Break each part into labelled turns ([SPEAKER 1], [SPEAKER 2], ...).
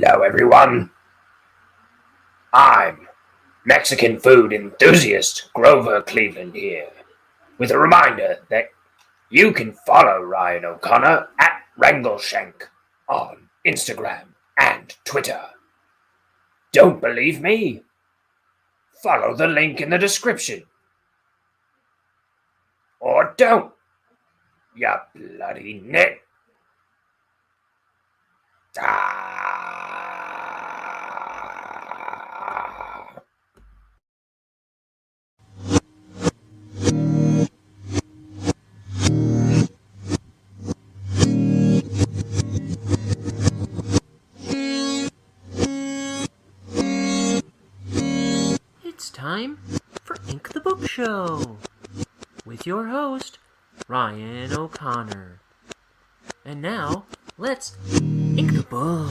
[SPEAKER 1] Hello, everyone. I'm Mexican food enthusiast Grover Cleveland here, with a reminder that you can follow Ryan O'Connor at Wrangleshank on Instagram and Twitter. Don't believe me? Follow the link in the description. Or don't, you bloody nit.
[SPEAKER 2] It's time for Ink the Book Show with your host, Ryan O'Connor. And now, let's ink the book.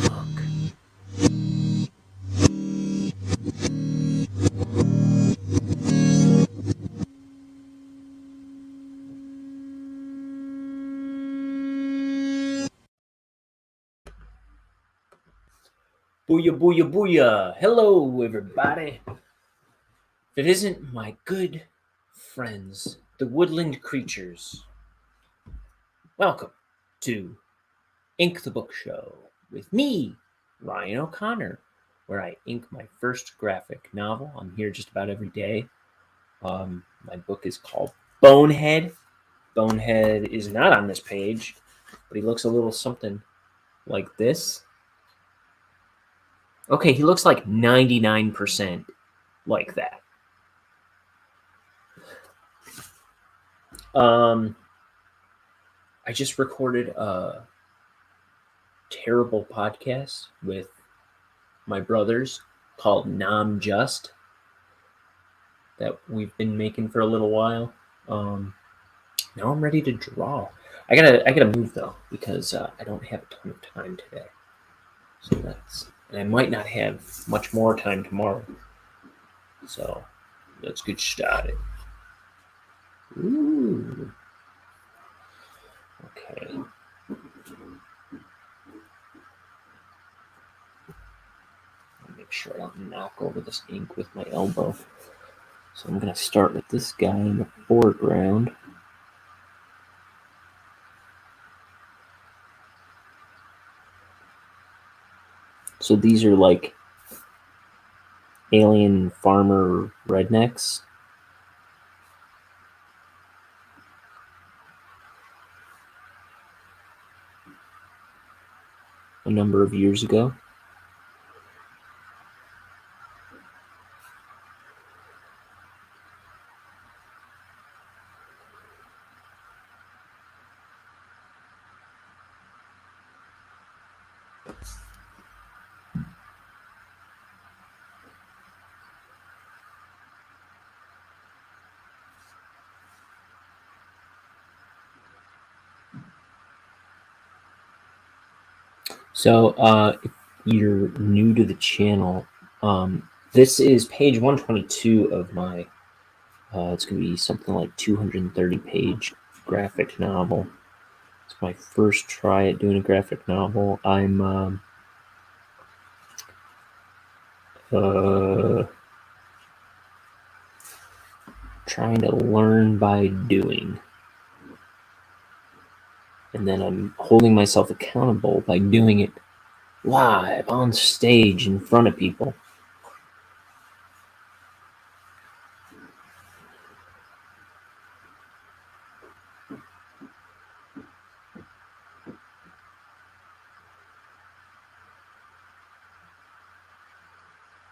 [SPEAKER 2] Booyah, booyah, booyah. Hello, everybody. If it isn't my good friends, the woodland creatures, welcome to Ink the Book Show with me, Ryan O'Connor, where I ink my first graphic novel. I'm here just about every day. My book is called Bonehead. Bonehead is not on this page, but he looks a little something like this. Okay, he looks like 99% like that. I just recorded a terrible podcast with my brothers called Nam Just that we've been making for a little while. Now I'm ready to draw. I gotta move though because I don't have a ton of time today. So and I might not have much more time tomorrow. So let's get started. Ooh. Okay. Make sure I don't knock over this ink with my elbow. So I'm gonna start with this guy in the foreground. So these are like alien farmer rednecks. A number of years ago. So if you're new to the channel, this is page 122 of my, it's going to be something like 230 page graphic novel. It's my first try at doing a graphic novel. I'm trying to learn by doing. And then I'm holding myself accountable by doing it live on stage in front of people.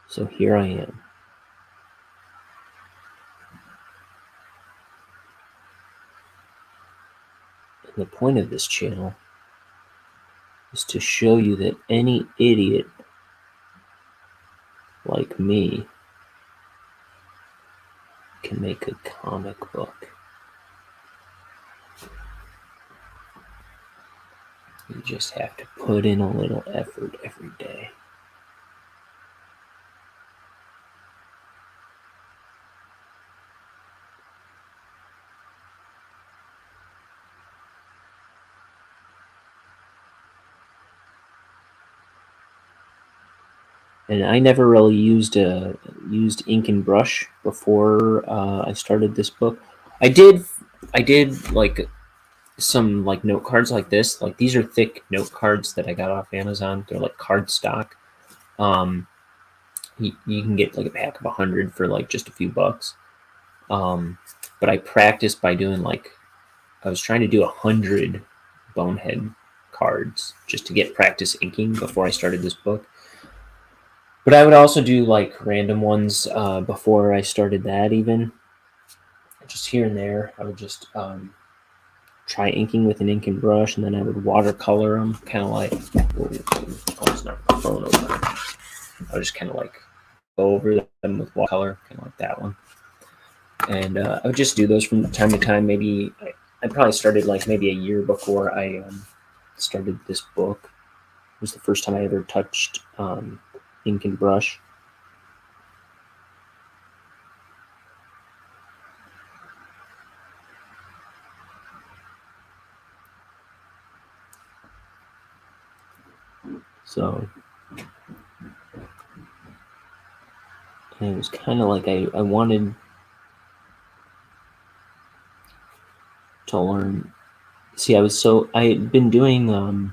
[SPEAKER 2] So here I am. And the point of this channel is to show you that any idiot like me can make a comic book. You just have to put in a little effort every day. And I never really used ink and brush before I started this book. I did like some like note cards like this. Like these are thick note cards that I got off Amazon. They're like cardstock. You can get like a pack of 100 for like just a few bucks. But I practiced by doing like I was trying to do 100 Bonehead cards just to get practice inking before I started this book. But I would also do like random ones before I started that, even just here and there. I would just try inking with an ink and brush, and then I would watercolor them, kind of like almost knocked my phone over. I would just kind of like go over them with watercolor, kind of like that one. And I would just do those from time to time. Maybe I probably started like maybe a year before I started this book. It was the first time I ever touched ink and brush. So and it was kind of like I wanted to learn. See, I had been doing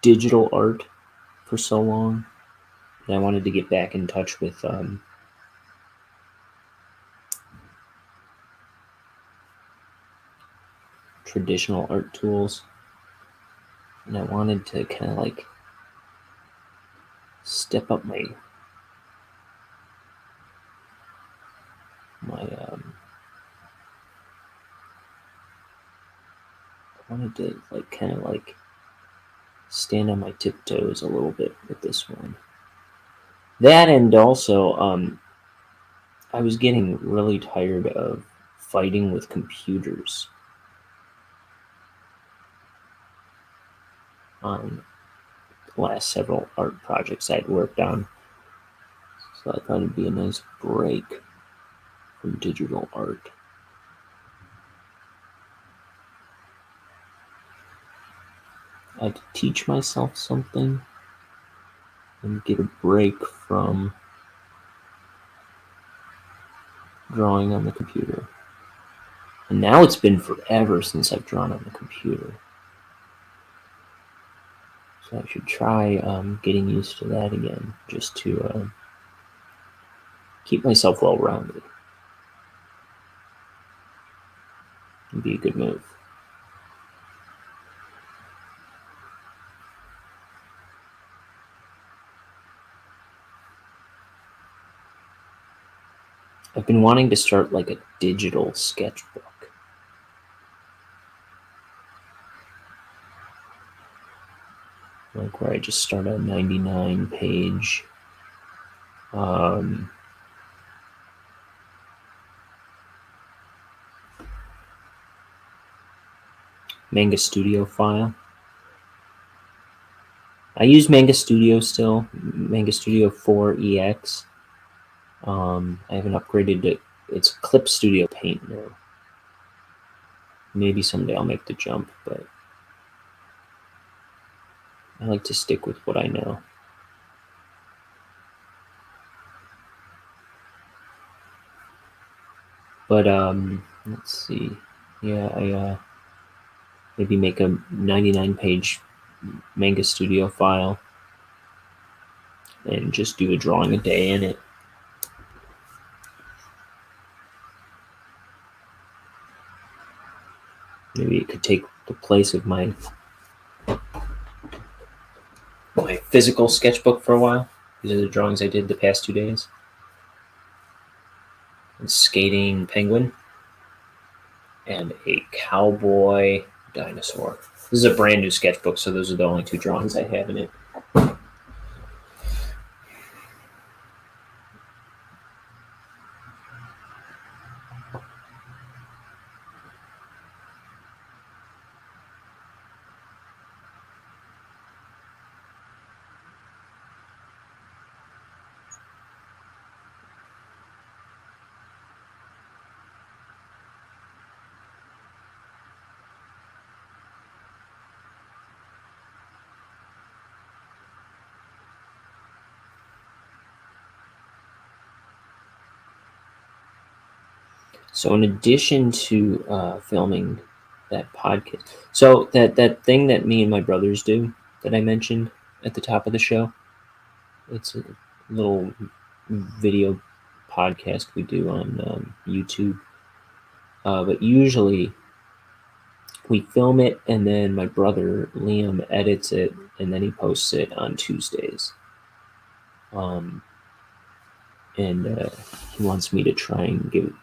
[SPEAKER 2] digital art for so long, and I wanted to get back in touch with traditional art tools, and I wanted to kind of like step up my I wanted to like kind of like stand on my tiptoes a little bit with this one. That, and also I was getting really tired of fighting with computers on the last several art projects I'd worked on. So I thought it'd be a nice break from digital art. I had to teach myself something and get a break from drawing on the computer. And now it's been forever since I've drawn on the computer. So I should try getting used to that again, just to keep myself well-rounded. It'd be a good move. I've been wanting to start like a digital sketchbook. Like where I just start a 99-page Manga Studio file. I use Manga Studio still, Manga Studio 4EX. I haven't upgraded it. It's Clip Studio Paint now. Maybe someday I'll make the jump, but I like to stick with what I know. But let's see. Yeah, I maybe make a 99-page Manga Studio file and just do a drawing a day in it. Maybe it could take the place of my physical sketchbook for a while. These are the drawings I did the past 2 days. A skating penguin and a cowboy dinosaur. This is a brand new sketchbook, so those are the only 2 drawings I have in it. So in addition to filming that podcast, so that thing that me and my brothers do that I mentioned at the top of the show, it's a little video podcast we do on YouTube. But usually we film it, and then my brother Liam edits it, and then he posts it on Tuesdays. And he wants me to try and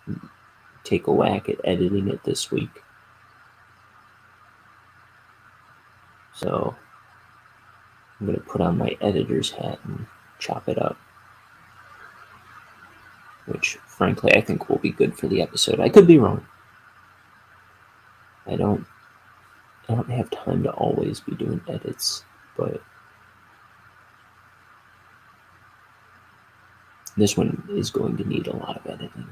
[SPEAKER 2] take a whack at editing it this week. So I'm going to put on my editor's hat and chop it up, which frankly I think will be good for the episode. I could be wrong. I don't have time to always be doing edits, but this one is going to need a lot of editing.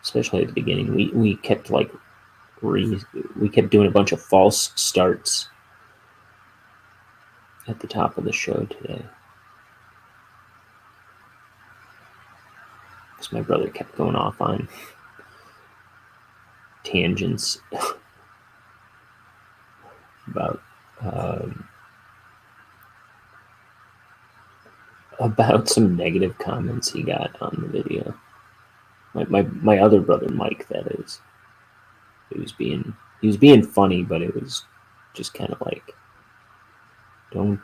[SPEAKER 2] Especially at the beginning. We kept we kept doing a bunch of false starts at the top of the show today. Because my brother kept going off on tangents about some negative comments he got on the video. My other brother Mike, that is. He was being funny, but it was just kind of like, don't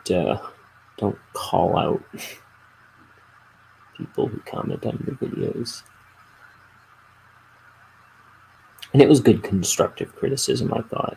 [SPEAKER 2] call out people who comment on your videos. And it was good constructive criticism, I thought.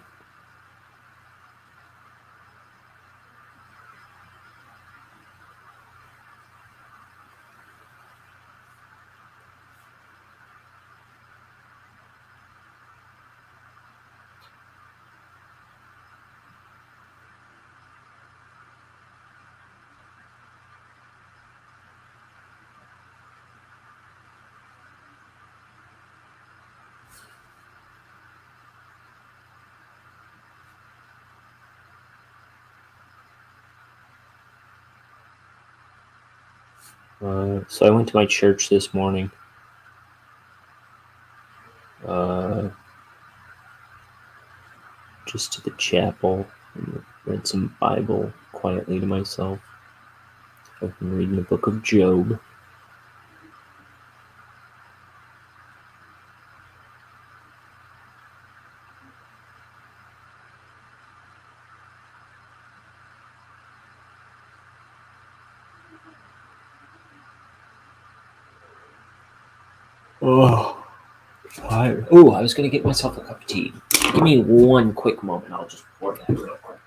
[SPEAKER 2] So I went to my church this morning. Just to the chapel and read some Bible quietly to myself. I've been reading the book of Job. Oh, I was going to get myself a cup of tea. Give me one quick moment. I'll just pour that real quick.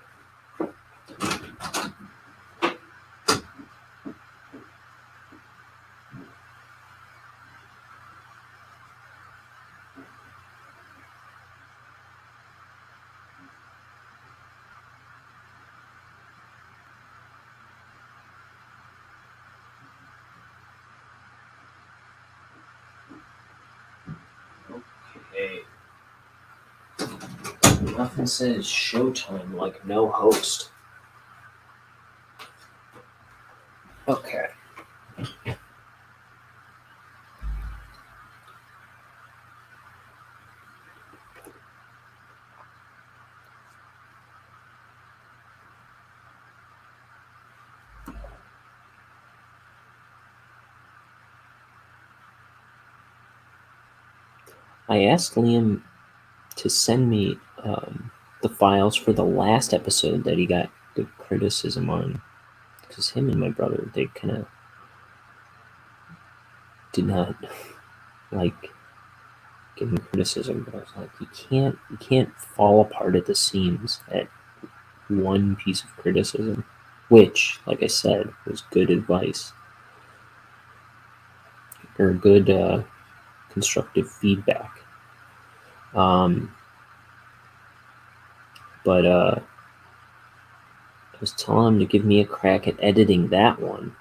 [SPEAKER 2] Okay. Nothing says showtime like no host. Okay. I asked Liam to send me the files for the last episode that he got good criticism on, because him and my brother, they kind of did not like giving criticism, but I was like, you can't fall apart at the seams at one piece of criticism, which, like I said, was good advice or good constructive feedback. But I was telling him to give me a crack at editing that one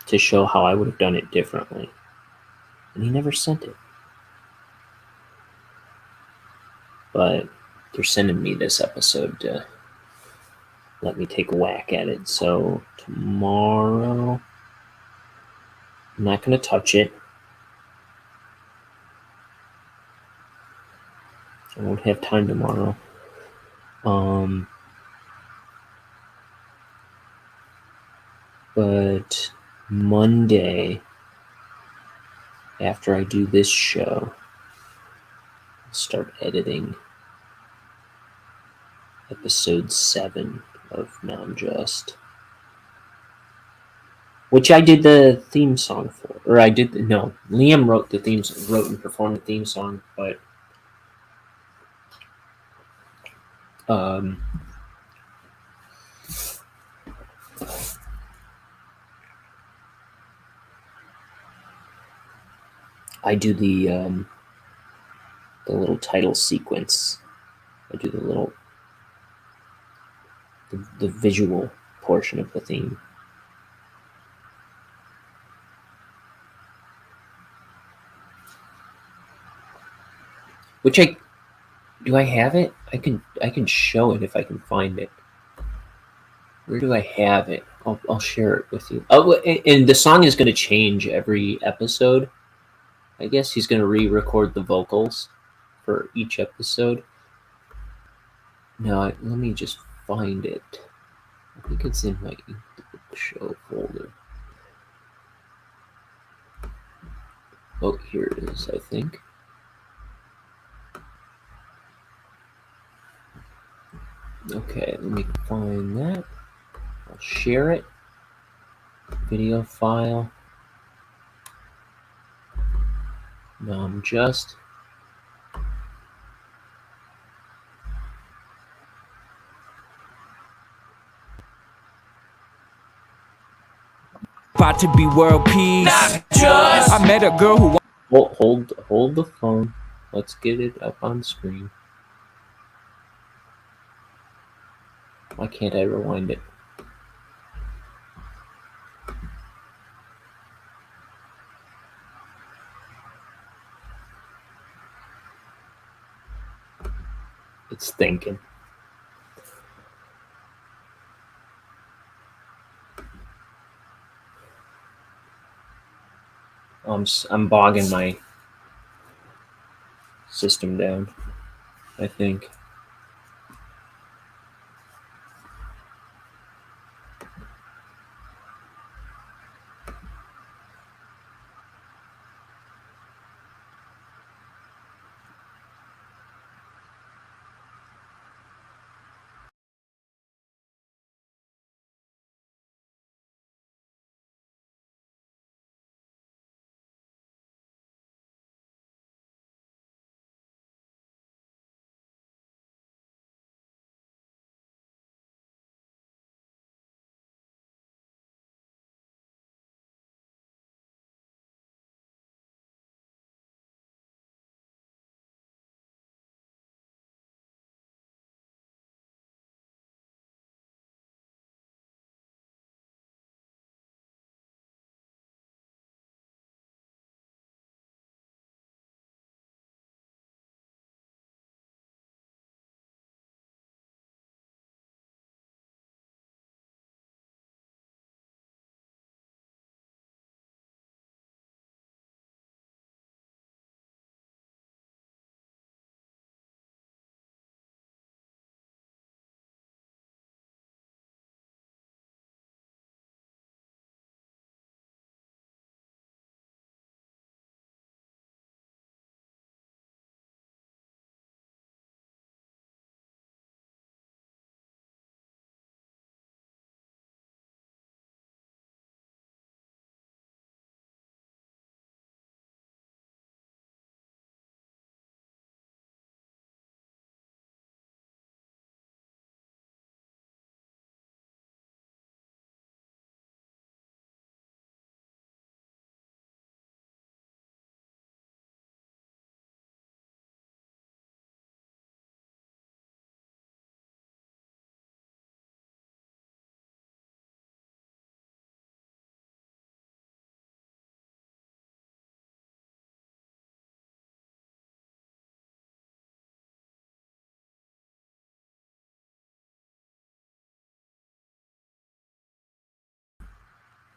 [SPEAKER 2] to show how I would have done it differently. And he never sent it. But they're sending me this episode to let me take a whack at it. So tomorrow, I'm not going to touch it. I won't have time tomorrow. But Monday, after I do this show, I'll start editing episode 7 of Non-Just, which I did the theme song for. Or I did no, Liam wrote and performed the theme song, but I do the little title sequence. I do the visual portion of the theme. Which I have it? I can show it if I can find it. Where do I have it? I'll share it with you. Oh, and the song is going to change every episode. I guess he's going to re-record the vocals for each episode. No, let me just find it. I think it's in my show folder. Oh, here it is, I think. Okay, let me find that. I'll share it. Video file. Non-Just.
[SPEAKER 3] About to be world peace. Not just. I met a girl who.
[SPEAKER 2] Hold the phone. Let's get it up on screen. Why can't I rewind it? It's thinking. I'm bogging my system down, I think.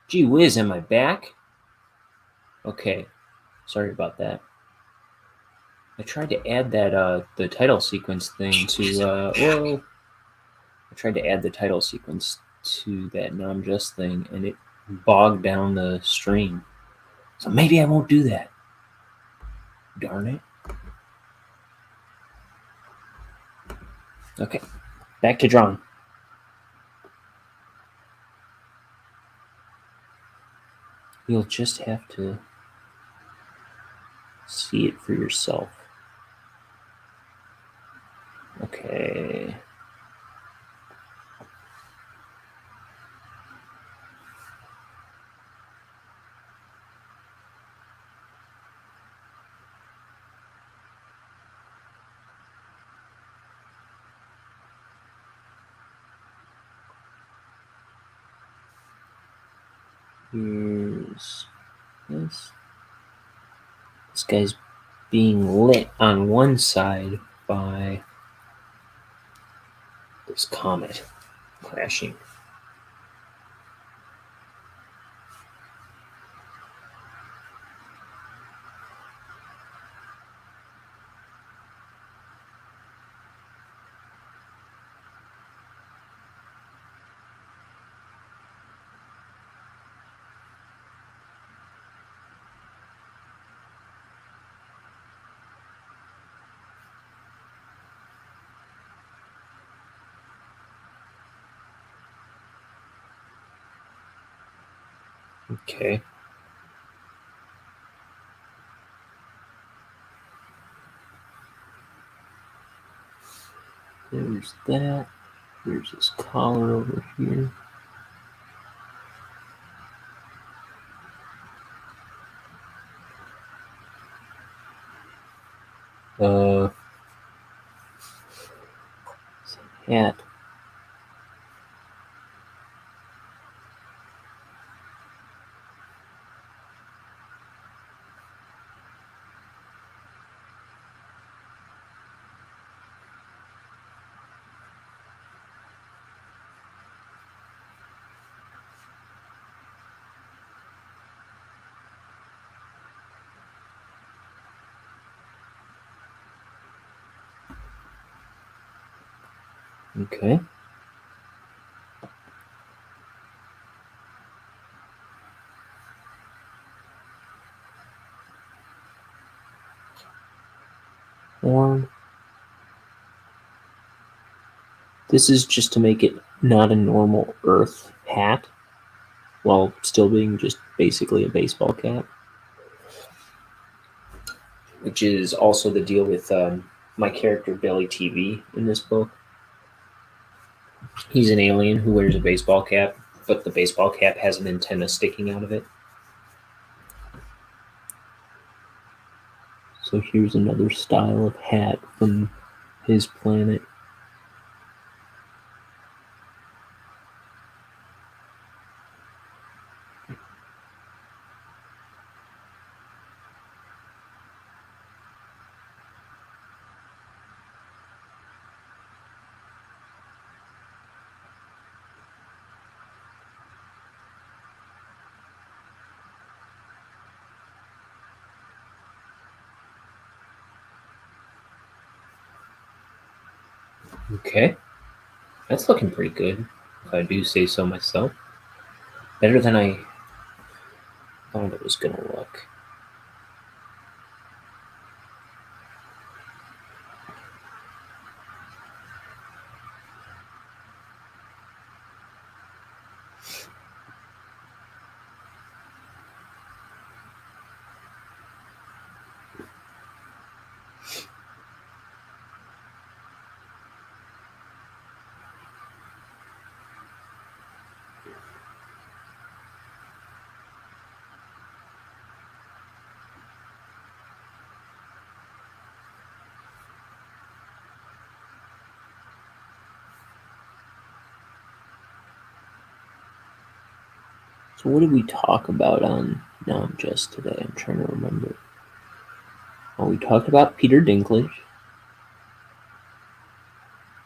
[SPEAKER 2] Gee whiz, am I back? Okay, sorry about that. I tried to add that the title sequence thing to I tried to add the title sequence to that non-just thing, and it bogged down the stream. So maybe I won't do that. Darn it. Okay, back to drawing. You'll just have to see it for yourself. Okay. Here's this. This guy's being lit on one side by this comet crashing. Okay. There's that. There's his collar over here. Hat. Okay. Horn. This is just to make it not a normal Earth hat, while still being just basically a baseball cap. Which is also the deal with my character Billy TV in this book. He's an alien who wears a baseball cap, but the baseball cap has an antenna sticking out of it. So here's another style of hat from his planet. Okay. That's looking pretty good, if I do say so myself. Better than I thought it was going to look. So what did we talk about on Now I'm Just today? I'm trying to remember. Well, we talked about Peter Dinklage.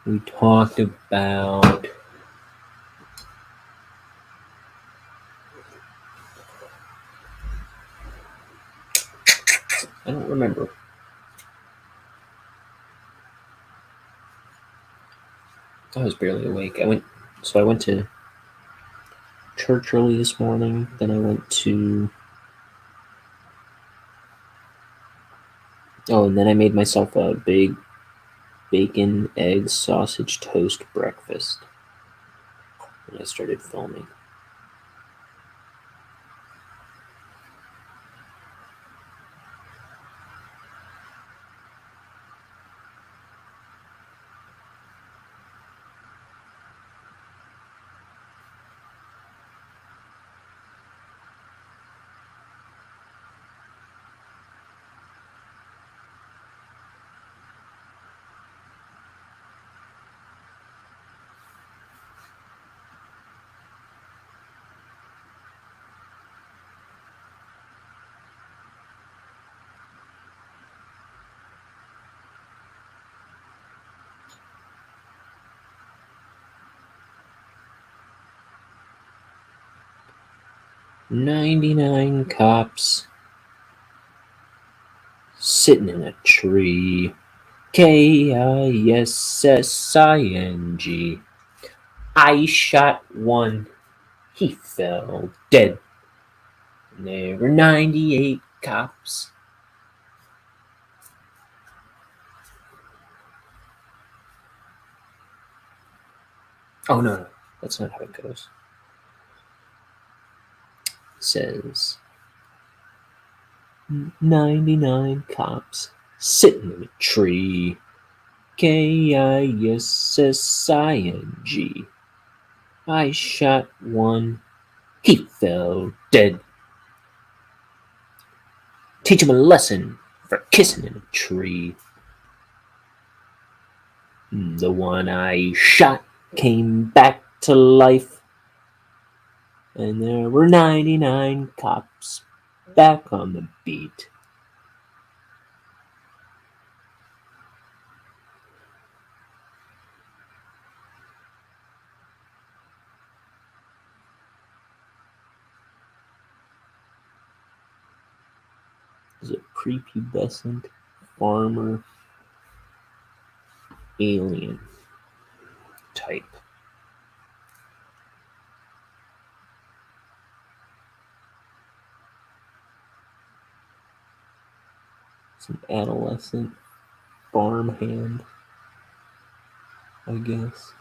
[SPEAKER 2] We talked about... I don't remember. I was barely awake. I went to church early this morning. Then I went to and then I made myself a big bacon, egg, sausage, toast breakfast. And I started filming. "99 cops sitting in a tree. KISSING. I shot one. He fell dead. And there were 98 cops." Oh, no. That's not how it goes. It says 99 cops sitting in a tree. KISSING. I shot one. He fell dead. Teach him a lesson for kissing in a tree. The one I shot came back to life. And there were 99 cops back on the beat. Is a prepubescent farmer alien type. It's an adolescent farmhand, I guess.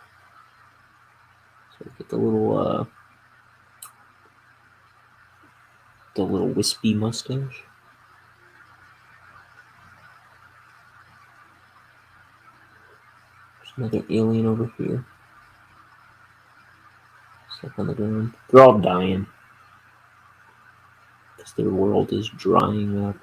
[SPEAKER 2] So we get the little wispy mustache. There's another alien over here. Stuck on the ground. They're all dying because their world is drying up.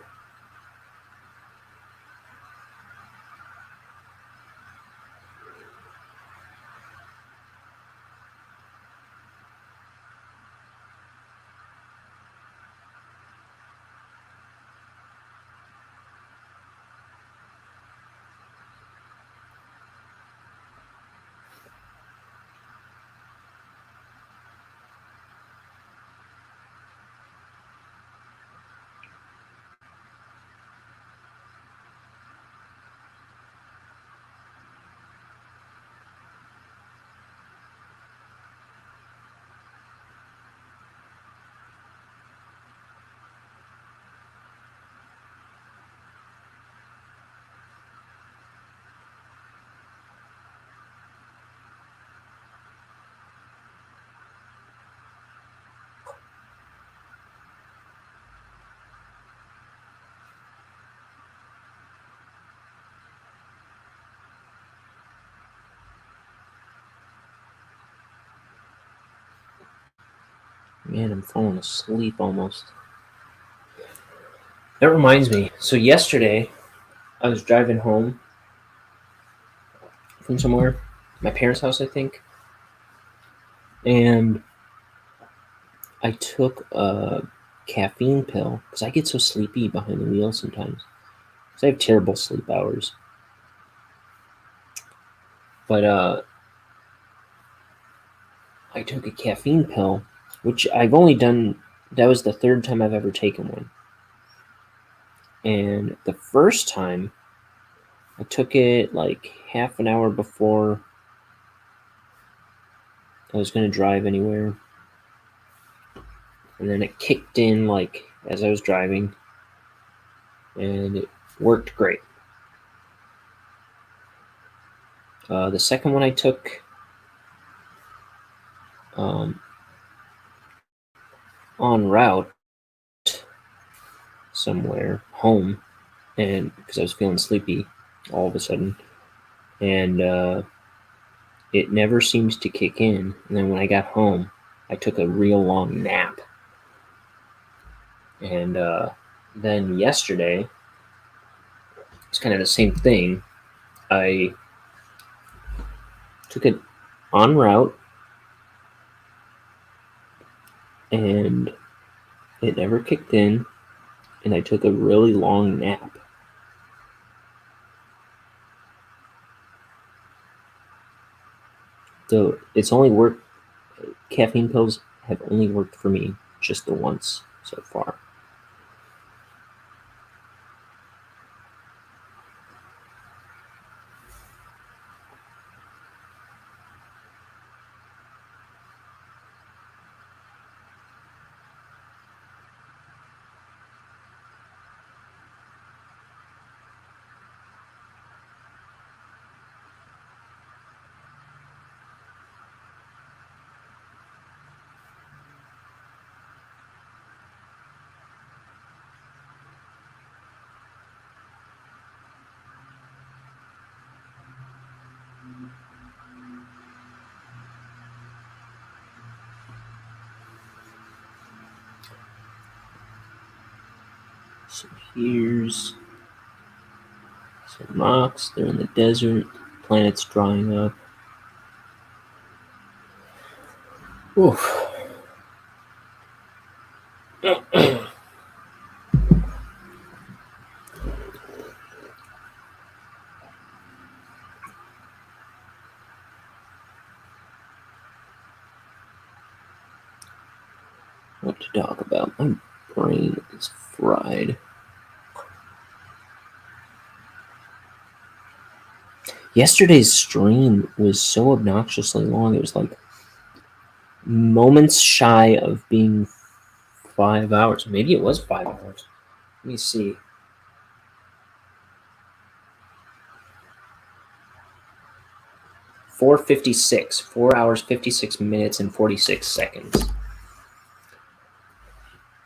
[SPEAKER 2] Man, I'm falling asleep almost. That reminds me. So yesterday, I was driving home from somewhere, my parents' house, I think, and I took a caffeine pill because I get so sleepy behind the wheel sometimes. Because I have terrible sleep hours. But I took a caffeine pill, which I've only done. That was the third time I've ever taken one. And the first time, I took it like half an hour before I was going to drive anywhere. And then it kicked in like as I was driving, and it worked great. The second one I took en route somewhere home, and because I was feeling sleepy all of a sudden, and it never seemed to kick in. And then when I got home, I took a real long nap. And then yesterday, it's kind of the same thing. I took it en route, and it never kicked in, and I took a really long nap. So it's only worked, caffeine pills have only worked for me just the once so far. So here's some rocks. They're in the desert. The planet's drying up. Oof. What to talk about? My brain is fried. Yesterday's stream was so obnoxiously long. It was like moments shy of being 5 hours. Maybe it was 5 hours. Let me see. .456. 4 hours, 56 minutes, and 46 seconds.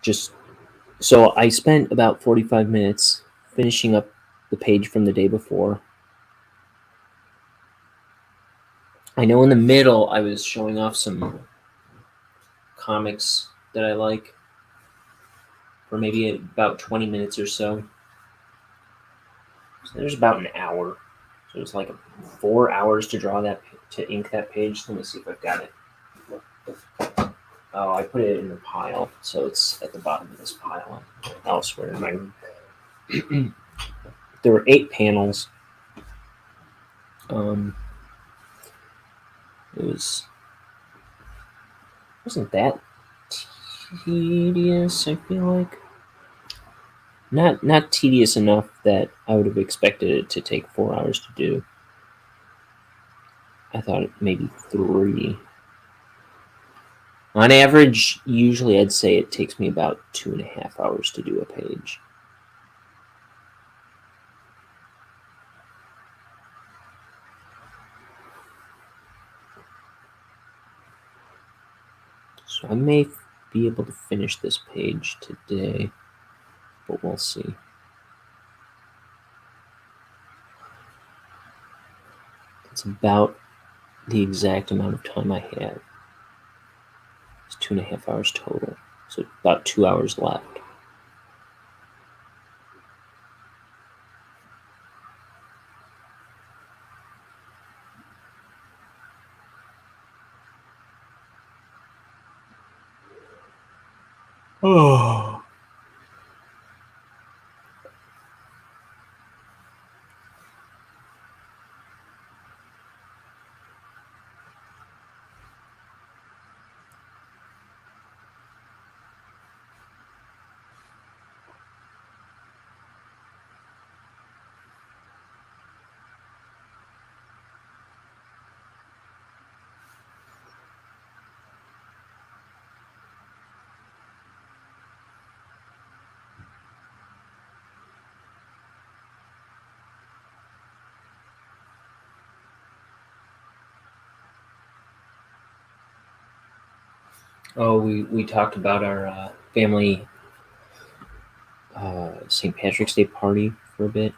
[SPEAKER 2] Just so I spent about 45 minutes finishing up the page from the day before. I know in the middle I was showing off some comics that I like for maybe about 20 minutes or so. So there's about an hour. So it's like 4 hours to draw that, to ink that page. Let me see if I've got it. Oh, I put it in the pile, so it's at the bottom of this pile elsewhere in my room. There were 8 panels. It wasn't that tedious, I feel like. Not tedious enough that I would have expected it to take 4 hours to do. I thought maybe 3. On average, usually I'd say it takes me about 2.5 hours to do a page. So I may be able to finish this page today, but we'll see. It's about the exact amount of time I have. It's 2.5 hours total, so about 2 hours left. Oh. Oh, we talked about our family St. Patrick's Day party for a bit.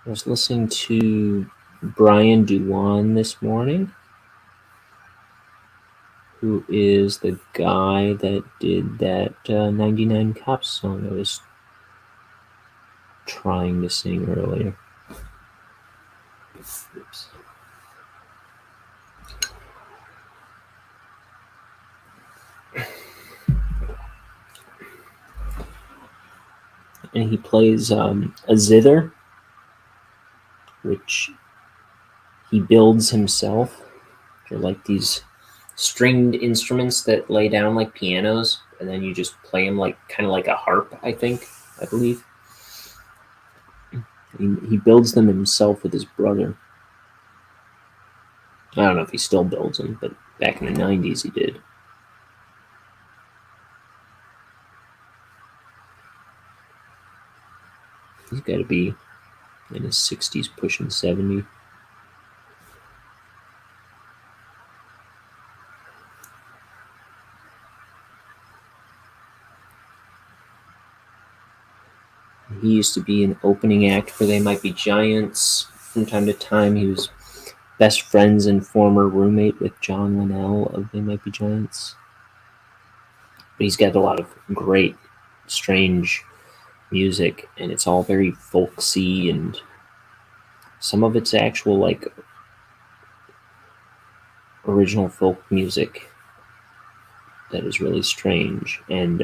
[SPEAKER 2] I was listening to Brian Irwin this morning, who is the guy that did that 99 Cops song I was trying to sing earlier. Oops. And he plays a zither, which he builds himself. They're like these stringed instruments that lay down like pianos, and then you just play them like kind of like a harp, I believe. He builds them himself with his brother. I don't know if he still builds them, but back in the 90s he did. He's got to be in his 60s, pushing 70. He used to be an opening act for They Might Be Giants. From time to time, he was best friends and former roommate with John Linnell of They Might Be Giants. But he's got a lot of great, strange music, and it's all very folksy, and some of it's actual like original folk music that is really strange, and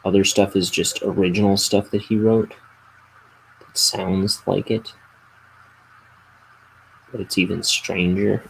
[SPEAKER 2] other stuff is just original stuff that he wrote that sounds like it, but it's even stranger.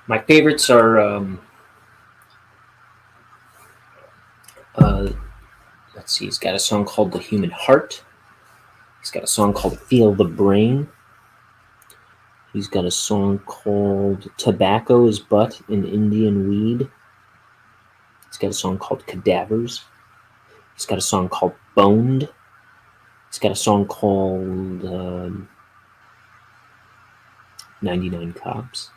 [SPEAKER 2] My favorites are, let's see, he's got a song called The Human Heart. He's got a song called Feel the Brain. He's got a song called Tobacco is But an Indian Weed. He's got a song called Cadavers. He's got a song called Boned. He's got a song called 99 Cops.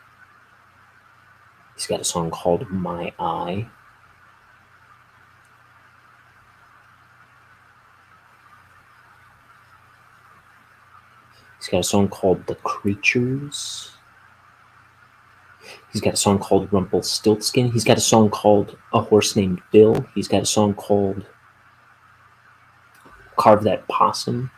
[SPEAKER 2] He's got a song called My Eye. He's got a song called The Creatures. He's got a song called Rumpelstiltskin. He's got a song called A Horse Named Bill. He's got a song called Carve That Possum.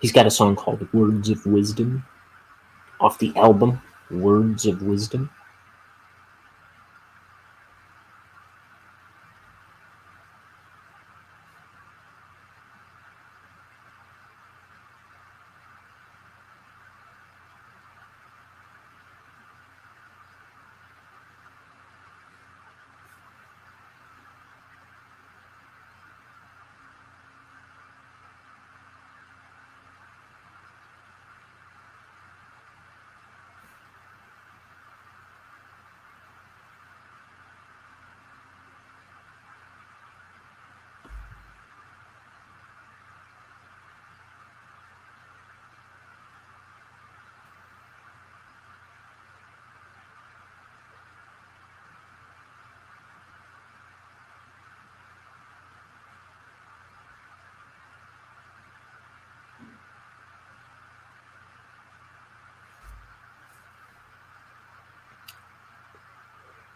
[SPEAKER 2] He's got a song called Words of Wisdom off the album Words of Wisdom.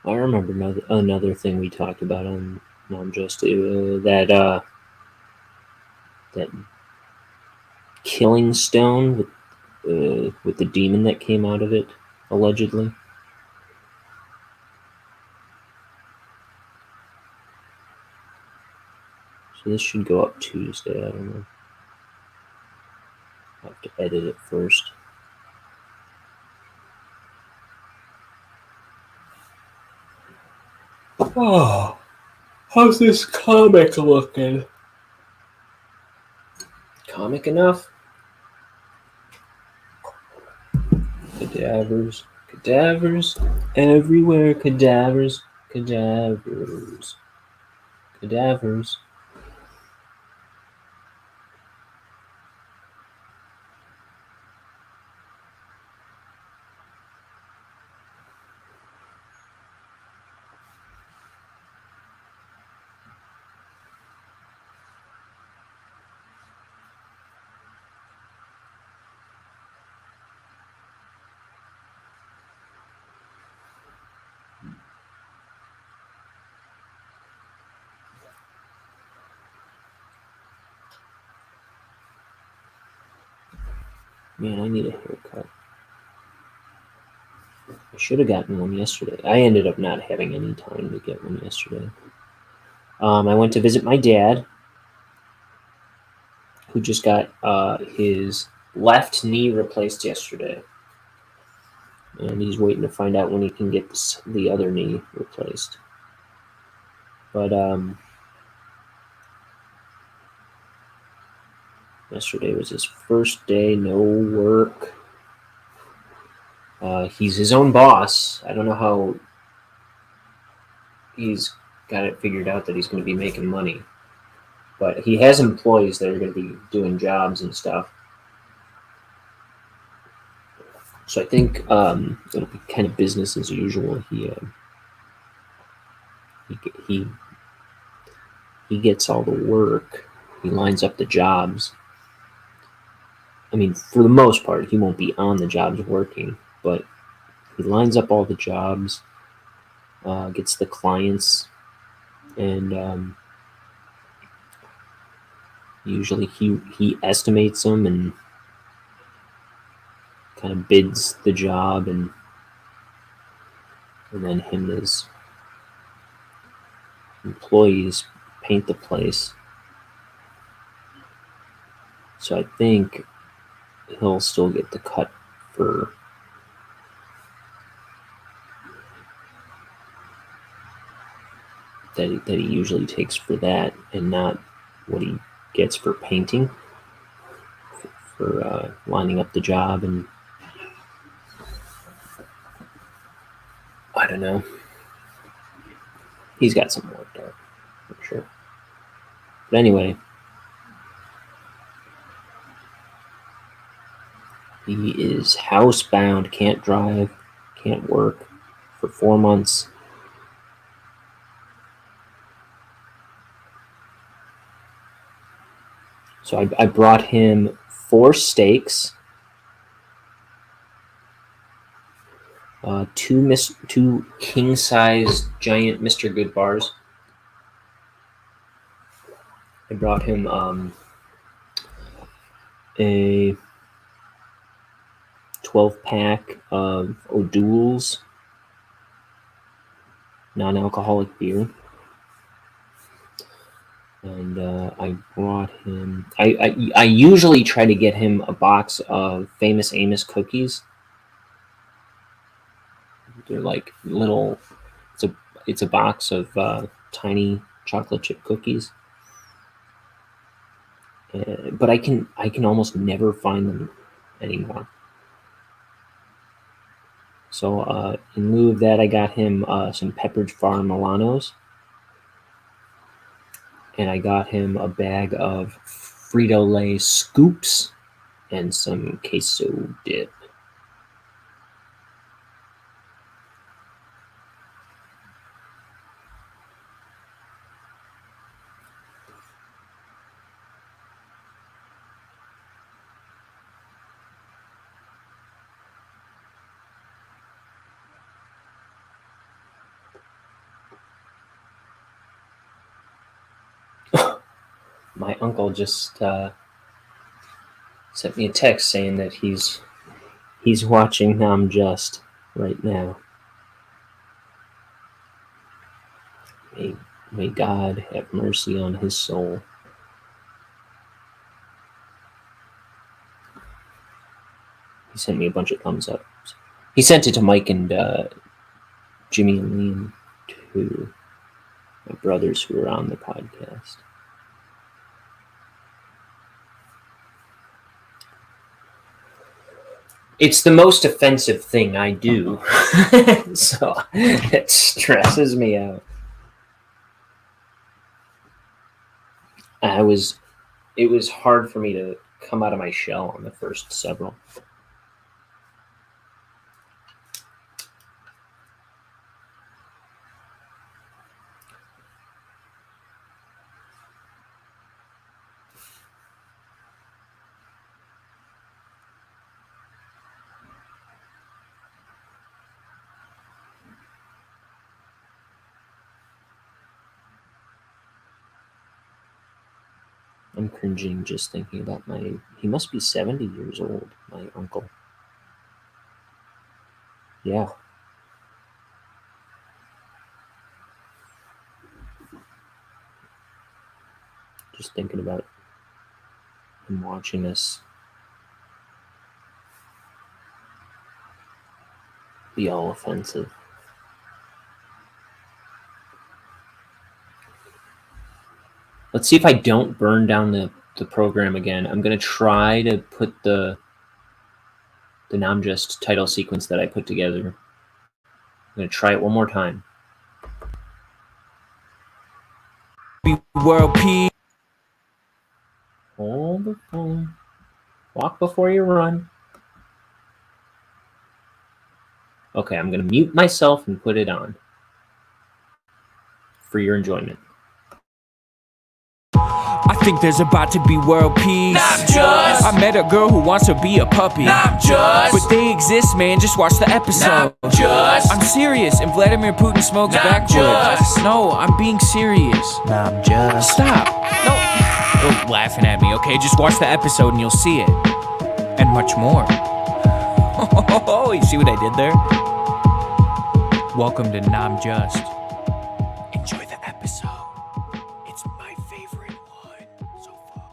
[SPEAKER 2] I remember another thing we talked about on I'm just that killing stone with the demon that came out of it, allegedly. So this should go up Tuesday. I don't know. I have to edit it first. Oh, how's this comic looking? Comic enough? Cadavers. Cadavers. Everywhere cadavers. Cadavers. Cadavers. Man, I need a haircut. I should have gotten one yesterday. I ended up not having any time to get one yesterday. I went to visit my dad, who just got his left knee replaced yesterday. And he's waiting to find out when he can get the other knee replaced. But yesterday was his first day, no work. He's his own boss. I don't know how he's got it figured out that he's going to be making money. But he has employees that are going to be doing jobs and stuff. So I think it'll be kind of business as usual. He gets all the work. He lines up the jobs. I mean, for the most part, he won't be on the jobs working, but he lines up all the jobs, gets the clients, and usually he estimates them and kind of bids the job, and then him and his employees paint the place. So I think he'll still get the cut for that he usually takes for that, and not what he gets for painting, for lining up the job. And I don't know. He's got some work done, for sure. But anyway, he is housebound, can't drive, can't work for 4 months. So I brought him 4 steaks, 2 king-size giant Mr. Good bars. I brought him a 12-pack of O'Doul's non-alcoholic beer. And I brought him... I usually try to get him a box of Famous Amos cookies. They're like little... It's a box of tiny chocolate chip cookies. But I can almost never find them anymore. So in lieu of that, I got him some Pepperidge Farm Milanos. And I got him a bag of Frito-Lay scoops and some queso dip. My uncle just sent me a text saying that he's watching Nam Just right now. May God have mercy on his soul. He sent me a bunch of thumbs up. He sent it to Mike and Jimmy and Liam, too, my brothers who are on the podcast. It's the most offensive thing I do, so it stresses me out. It was hard for me to come out of my shell on the first several. I'm cringing just thinking about he must be 70 years old, my uncle. Yeah. Just thinking about him watching us be all offensive. Let's see if I don't burn down the program again. I'm going to try to put the Namjust title sequence that I put together. I'm going to try it one more time.
[SPEAKER 3] World peace.
[SPEAKER 2] Hold the phone. Walk before you run. Okay, I'm going to mute myself and put it on for your enjoyment.
[SPEAKER 3] I think there's about to be world peace.
[SPEAKER 4] Not just.
[SPEAKER 3] I met a girl who wants to be a puppy.
[SPEAKER 4] Not just.
[SPEAKER 3] But they exist, man. Just watch the episode.
[SPEAKER 4] Not just.
[SPEAKER 3] I'm serious, and Vladimir Putin smokes
[SPEAKER 4] Not
[SPEAKER 3] backwards.
[SPEAKER 4] just.
[SPEAKER 3] No, I'm being serious.
[SPEAKER 5] I'm just.
[SPEAKER 3] Stop. No. You're laughing at me, okay? Just watch the episode and you'll see it. And much more. Oh, you see what I did there? Welcome to Nam Just. Enjoy the episode. It's my favorite one so far.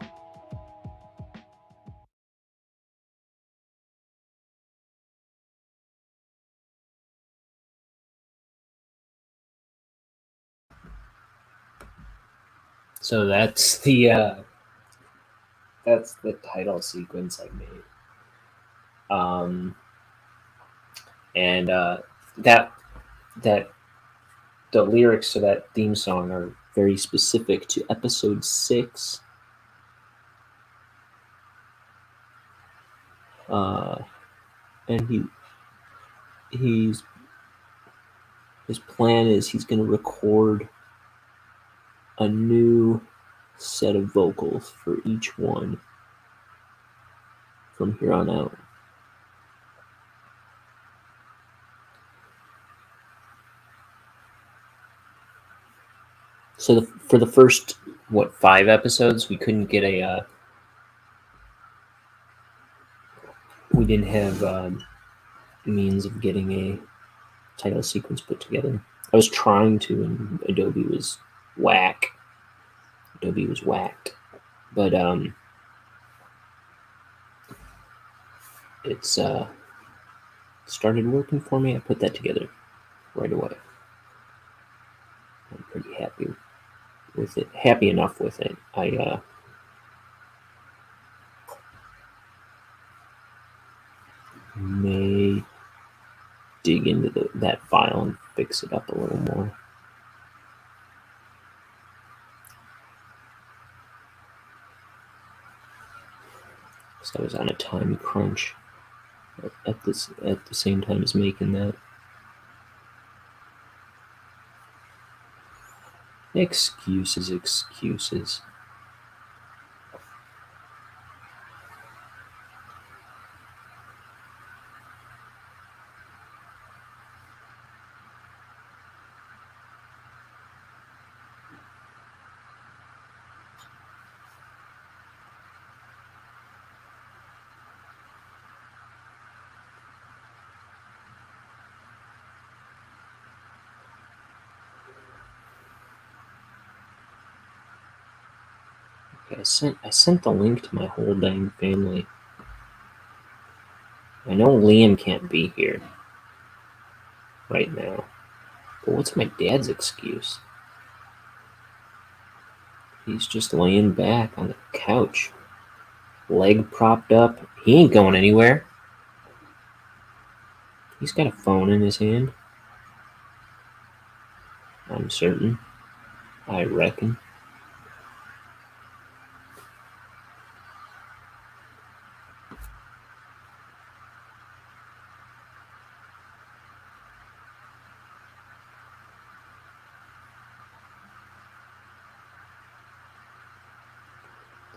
[SPEAKER 2] So that's the title sequence I made. And that the lyrics to that theme song are very specific to episode 6. And his plan is he's going to record a new set of vocals for each one from here on out. So for the first 5 episodes, we couldn't get we didn't have means of getting a title sequence put together. I was trying to, and Adobe was whack. Adobe was whacked, but it's started working for me. I put that together right away. I'm pretty happy with it. Happy enough with it. I may dig into that file and fix it up a little more. So I was on a time crunch at the same time as making that. Excuses. I sent the link to my whole dang family. I know Liam can't be here right now, but what's my dad's excuse? He's just laying back on the couch, leg propped up. He ain't going anywhere. He's got a phone in his hand. I'm certain. I reckon.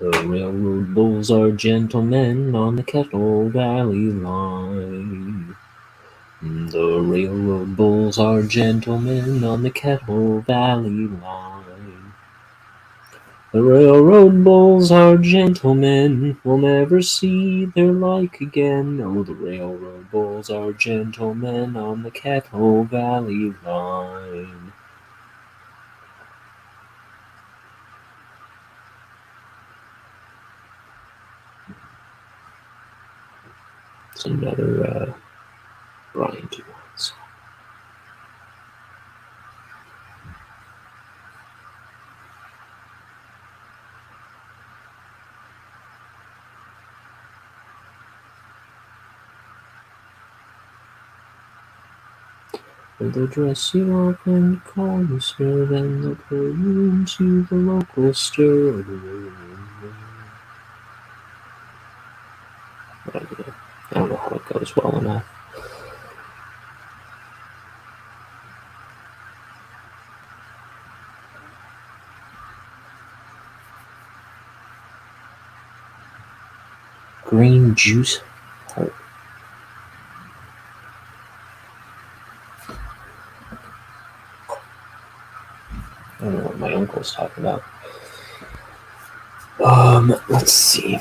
[SPEAKER 2] The railroad bulls are gentlemen on the Kettle Valley line. The railroad bulls are gentlemen on the Kettle Valley line. The railroad bulls are gentlemen, we'll never see their like again. Oh, the railroad bulls are gentlemen on the Kettle Valley line. It's another Brian Irwin song. They'll dress you up and call you sir, then they'll pull you into the local store. I don't know how it goes well enough. Green juice heart. I don't know what my uncle's talking about. Let's see.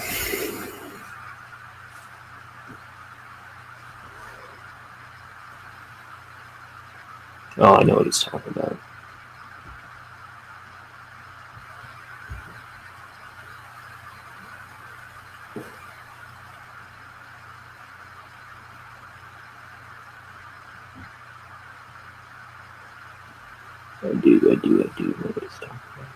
[SPEAKER 2] Oh, I know what he's talking about. I do know what he's talking about.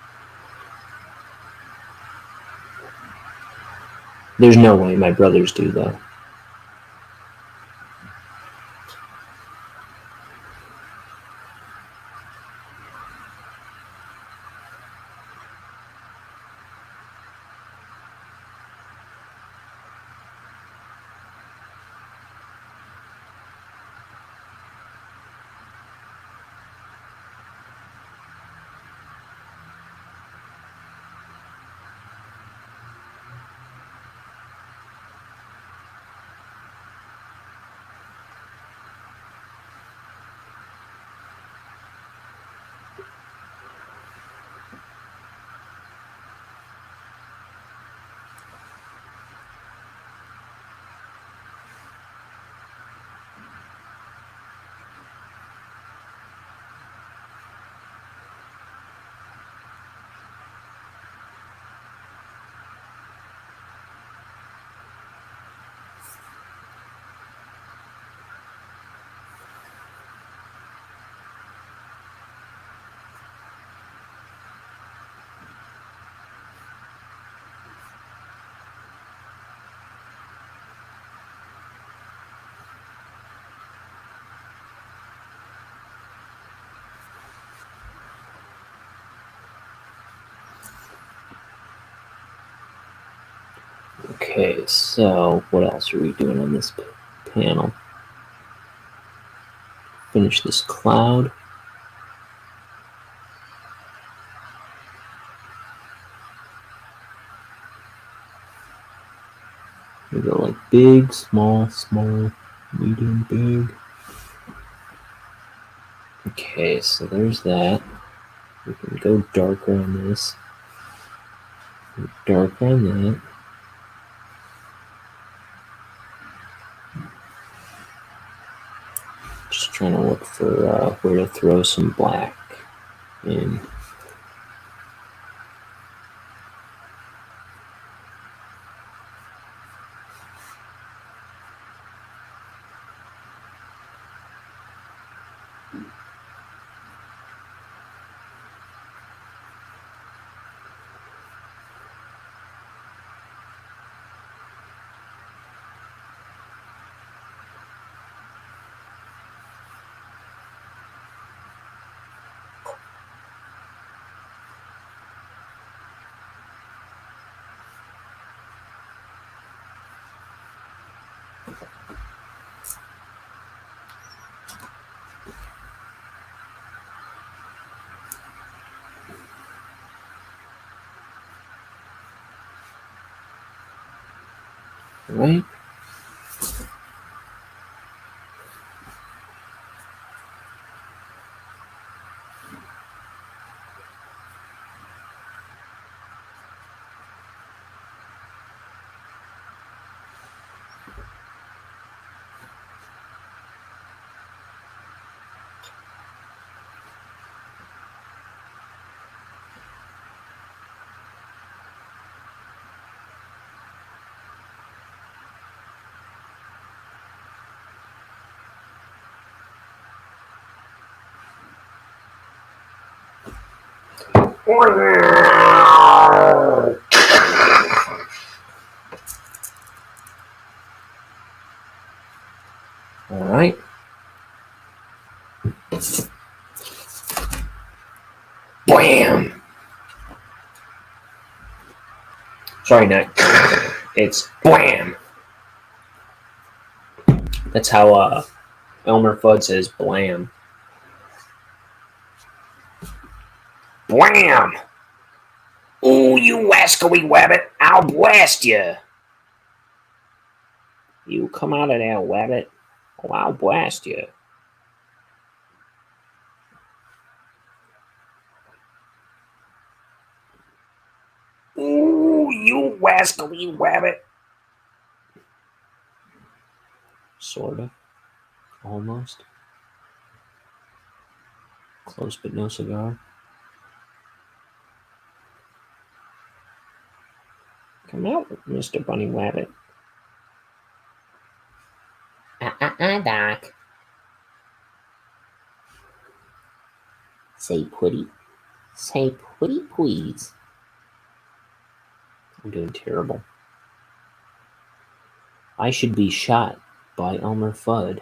[SPEAKER 2] There's no way my brothers do, though. Okay, so what else are we doing on this panel? Finish this cloud. We go like big, small, small, medium, big. Okay, so there's that. We can go darker on this. Darker on that. Just trying to look for where to throw some black in. Right? All right. Bam! Sorry, Nick. It's blam. That's how Elmer Fudd says blam.
[SPEAKER 1] Blam! Ooh, you wascally wabbit, I'll blast you!
[SPEAKER 2] You come out of there, wabbit, or I'll blast you.
[SPEAKER 1] Ooh, you wascally wabbit.
[SPEAKER 2] Sorta. Almost. Close but no cigar. Come out, Mr. Bunny Wabbit. Doc. Say putty. Say putty, please. I'm doing terrible. I should be shot by Elmer Fudd.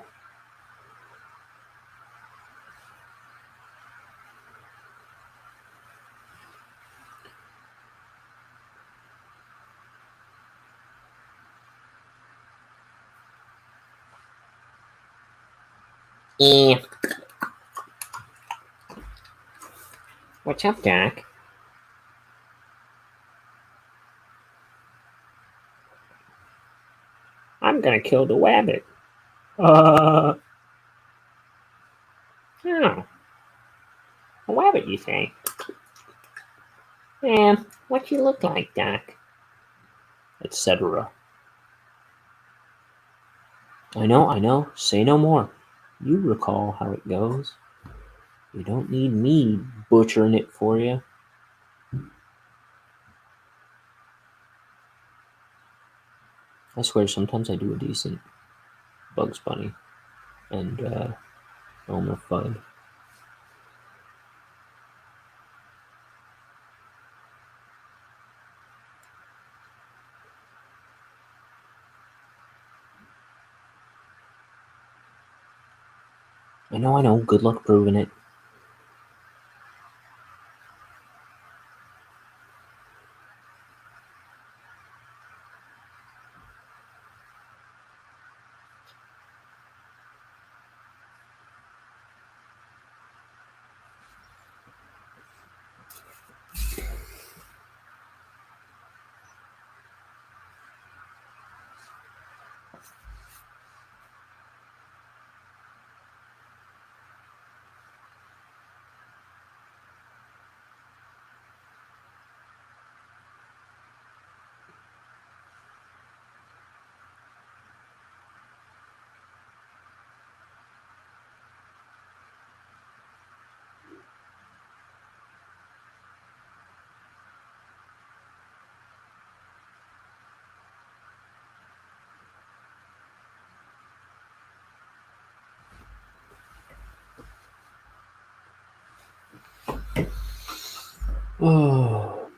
[SPEAKER 2] What's up, Doc? I'm gonna kill the wabbit. Oh. A wabbit, you say? What you look like, Doc? Etc. I know. Say no more. You recall how it goes. You don't need me butchering it for you. I swear, sometimes I do a decent Bugs Bunny and Elmer Fudd. I know. Good luck proving it. Oh,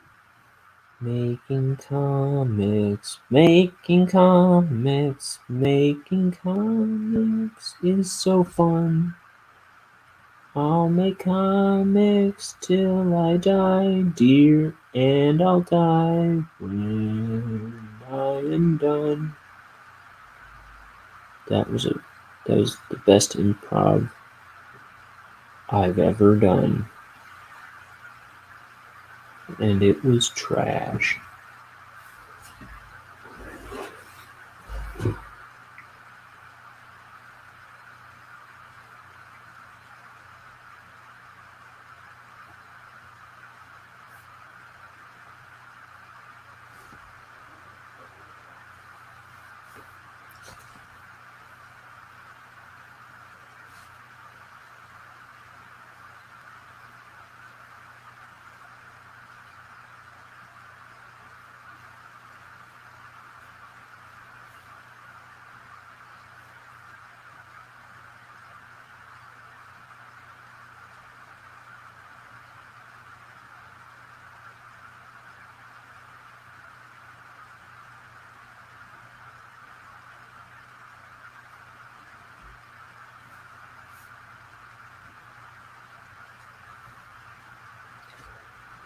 [SPEAKER 2] making comics is so fun. I'll make comics till I die, dear, and I'll die when I am done. That was the best improv I've ever done. And it was trash.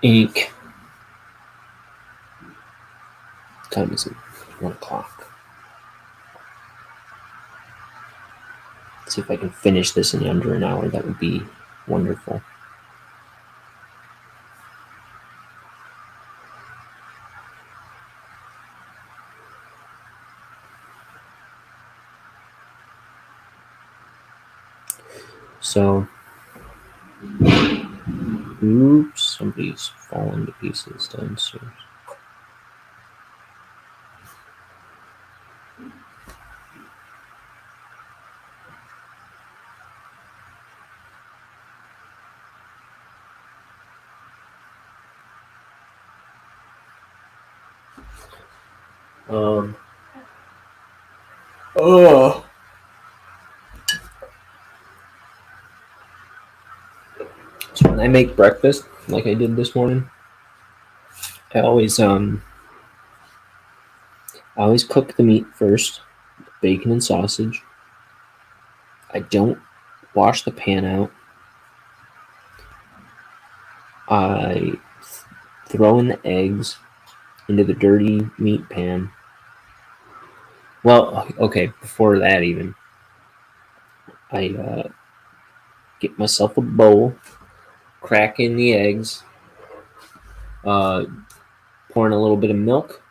[SPEAKER 2] Ink. Time is 1 o'clock. See if I can finish this in under an hour. That would be wonderful. So, oops, somebody's falling to pieces downstairs. So when I make breakfast, like I did this morning, I always cook the meat first, bacon and sausage. I don't wash the pan out. I throw in the eggs into the dirty meat pan. Well, okay, before that even, I get myself a bowl, crack in the eggs, pour in a little bit of milk,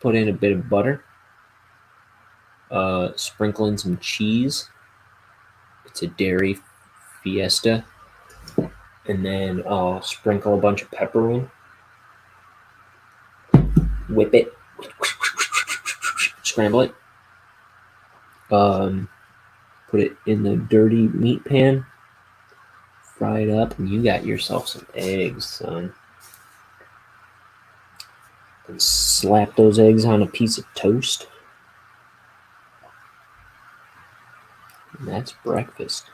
[SPEAKER 2] put in a bit of butter, sprinkle in some cheese. It's a dairy fiesta. And then I'll sprinkle a bunch of pepper in. Whip it. Scramble it. Put it in the dirty meat pan. Fry it up, and you got yourself some eggs, son. And slap those eggs on a piece of toast. And that's breakfast.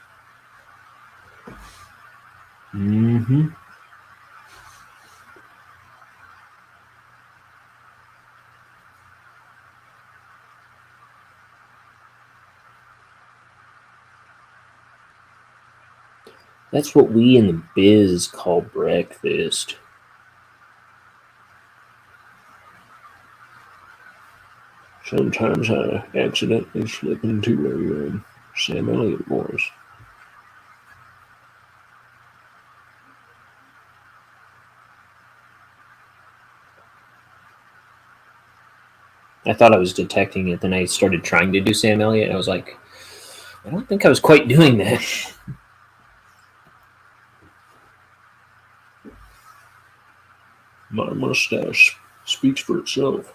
[SPEAKER 2] Mm-hmm. That's what we in the biz call breakfast. Sometimes I accidentally slip into a Sam Elliott voice. I thought I was detecting it, then I started trying to do Sam Elliott, and I was like, I don't think I was quite doing that. My mustache speaks for itself.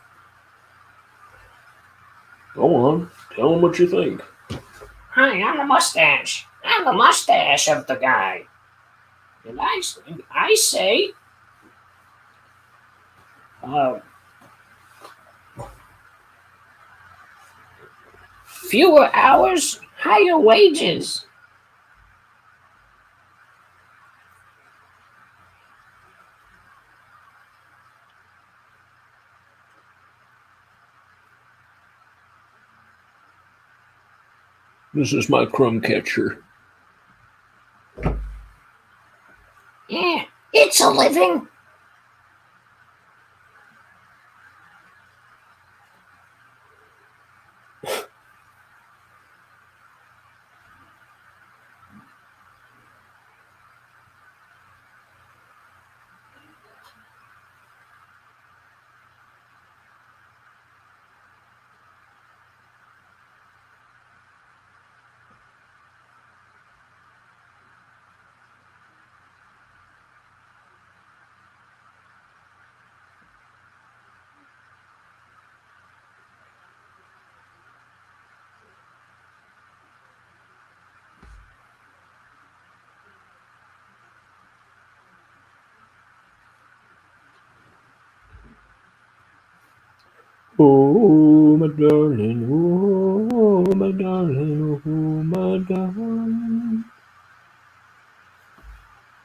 [SPEAKER 2] Go on, tell him what you think.
[SPEAKER 1] Hi, I'm the mustache. I'm the mustache of the guy. And I say, fewer hours, higher wages.
[SPEAKER 2] This is my crumb catcher.
[SPEAKER 1] Yeah, it's a living.
[SPEAKER 2] Oh, my darling, oh, my darling, oh, my darling.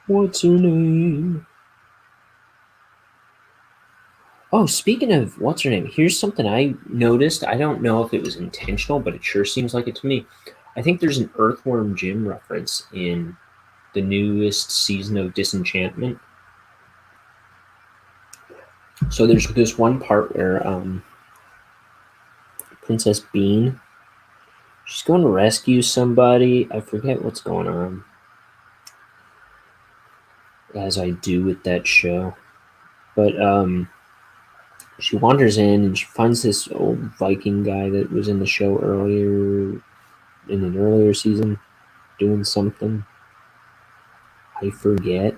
[SPEAKER 2] What's her name? Oh, speaking of what's her name, here's something I noticed. I don't know if it was intentional, but it sure seems like it to me. I think there's an Earthworm Jim reference in the newest season of Disenchantment. So there's this one part where Princess Bean, she's going to rescue somebody. I forget what's going on, as I do with that show. But she wanders in and she finds this old Viking guy that was in the show earlier, in an earlier season, doing something. I forget,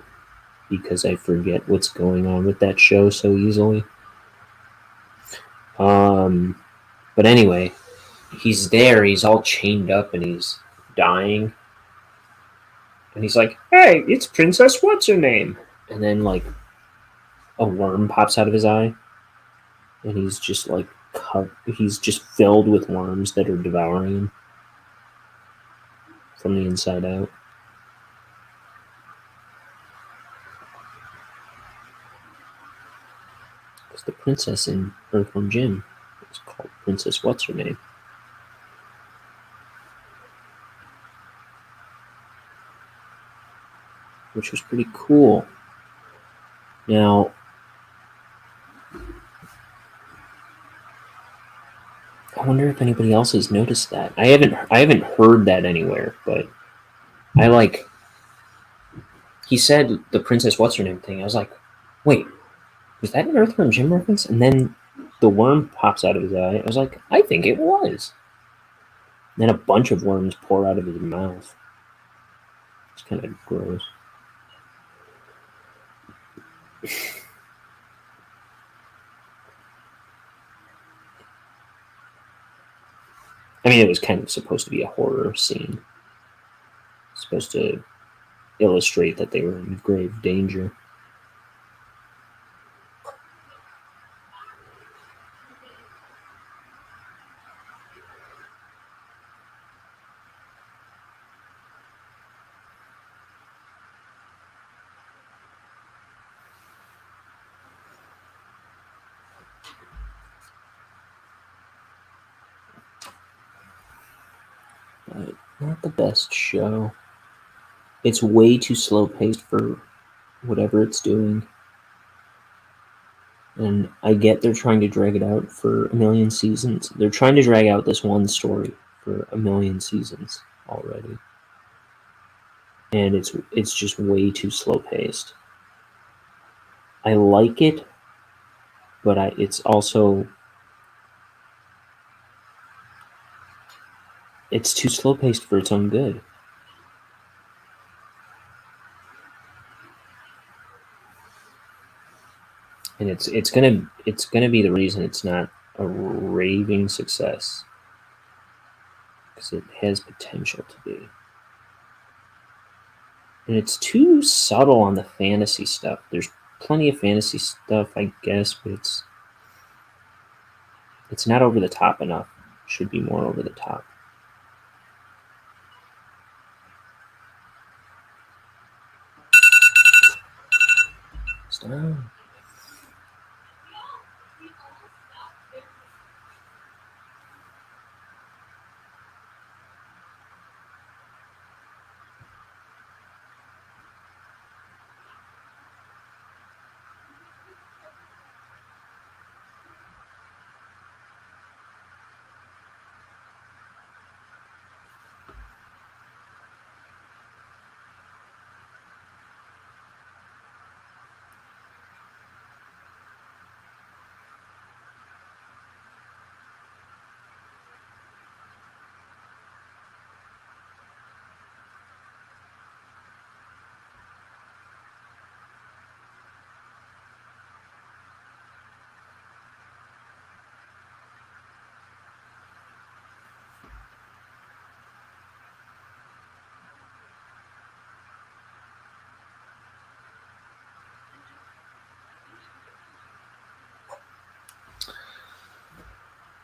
[SPEAKER 2] because I forget what's going on with that show so easily. But anyway, he's there, he's all chained up and he's dying. And he's like, hey, it's Princess What's-Her-Name. And then, like, a worm pops out of his eye. And he's just, like, he's just filled with worms that are devouring him from the inside out. Because the princess in Earthworm Jim is called Princess What's-Her-Name. Which was pretty cool. Now, I wonder if anybody else has noticed that. I haven't heard that anywhere, but I like. He said the Princess What's-Her-Name thing. I was like, wait, was that an Earthworm Jim reference? And then the worm pops out of his eye. I was like, I think it was. And then a bunch of worms pour out of his mouth. It's kind of gross. I mean, it was kind of supposed to be a horror scene. It's supposed to illustrate that they were in grave danger. But not the best show. It's way too slow paced for whatever it's doing. And I get they're trying to drag it out for a million seasons. They're trying to drag out this one story for a million seasons already. And it's just way too slow paced. I like it, but it's also it's too slow paced for its own good. And it's gonna be the reason it's not a raving success, because it has potential to be. And it's too subtle on the fantasy stuff. There's plenty of fantasy stuff, I guess, but it's not over the top enough. It should be more over the top. Stop.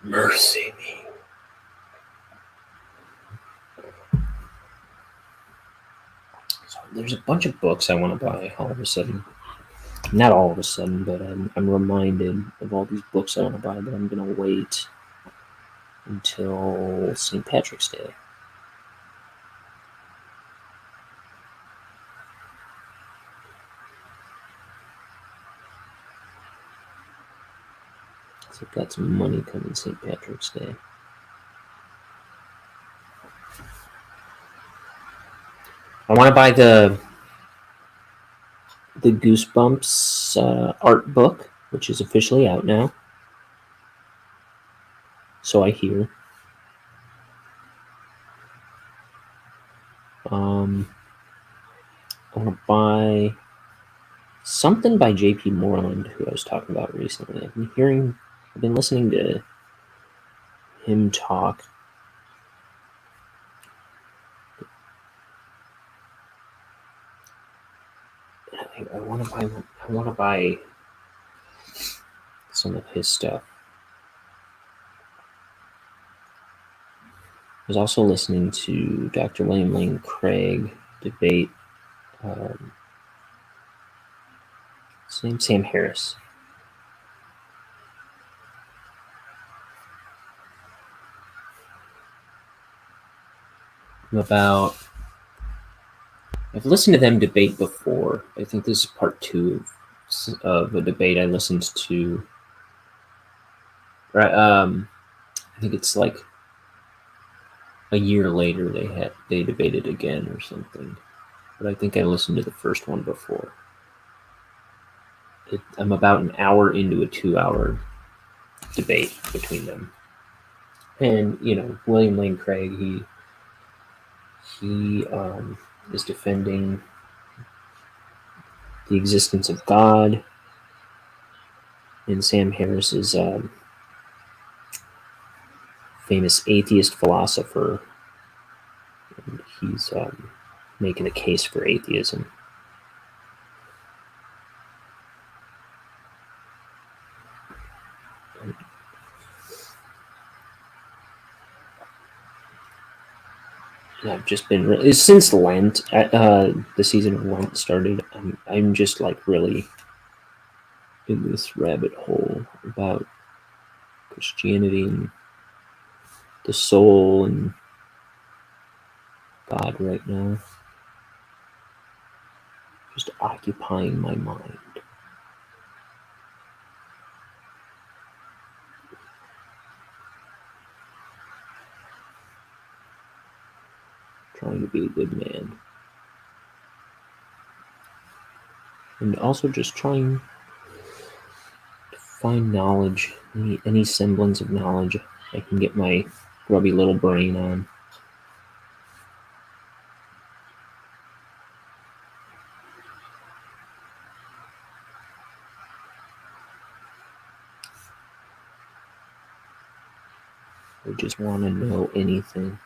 [SPEAKER 1] Mercy me.
[SPEAKER 2] So there's a bunch of books I want to buy all of a sudden. Not all of a sudden, but I'm reminded of all these books I want to buy, but I'm going to wait until St. Patrick's Day. So I've got some money coming St. Patrick's Day. I want to buy the Goosebumps art book, which is officially out now. So I hear. I want to buy something by J.P. Moreland, who I was talking about recently. I've been listening to him talk. I want to buy some of his stuff. I was also listening to Dr. William Lane Craig debate his name's Sam Harris. I've listened to them debate before. I think this is part 2 of a debate I listened to. Right, I think it's like a year later they debated again or something. But I think I listened to the first one before. I'm about an hour into a 2-hour debate between them. And, William Lane Craig, he is defending the existence of God. And Sam Harris is a famous atheist philosopher. And he's making a case for atheism. I've just been since Lent, the season of Lent started. I'm just like really in this rabbit hole about Christianity and the soul and God right now. Just occupying my mind. Trying to be a good man. And also just trying to find knowledge, any semblance of knowledge I can get my grubby little brain on. I just want to know anything.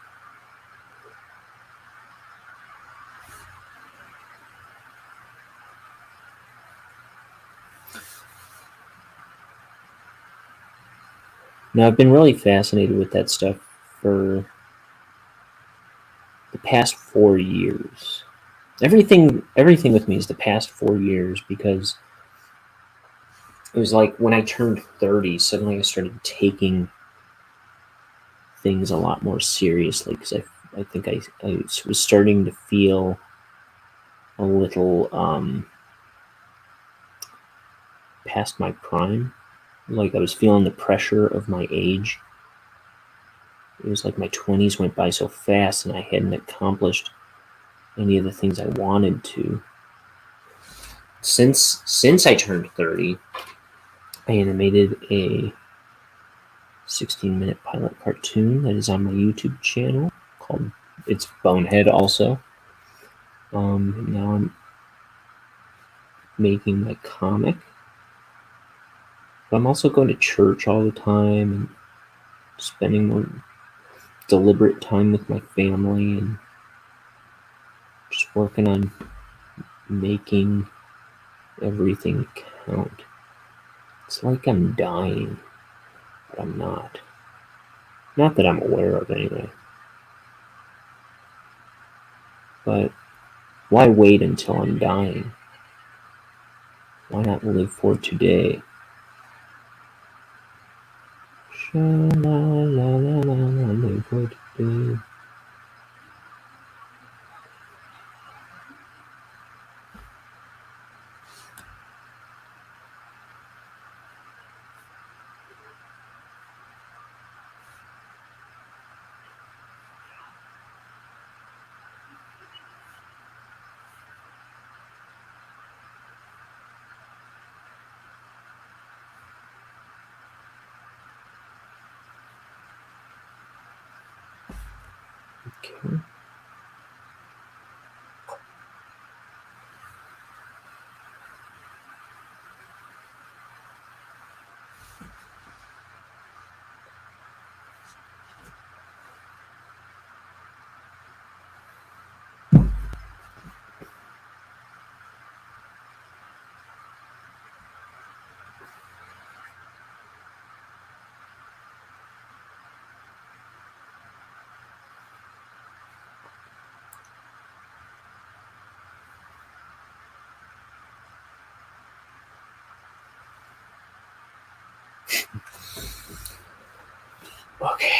[SPEAKER 2] Now, I've been really fascinated with that stuff for the past 4 years. Everything with me is the past 4 years, because it was like when I turned 30, suddenly I started taking things a lot more seriously, because I think I was starting to feel a little past my prime. Like I was feeling the pressure of my age. It was like my 20s went by so fast and I hadn't accomplished any of the things I wanted to. Since I turned 30, I animated a 16-minute pilot cartoon that is on my YouTube channel called It's Bonehead also. Now I'm making my comic. But I'm also going to church all the time and spending more deliberate time with my family and just working on making everything count. It's like I'm dying, but I'm not. Not that I'm aware of, anyway. But why wait until I'm dying? Why not live for today? Sha-la-la-la-la-la, live for today. Okay. Okay.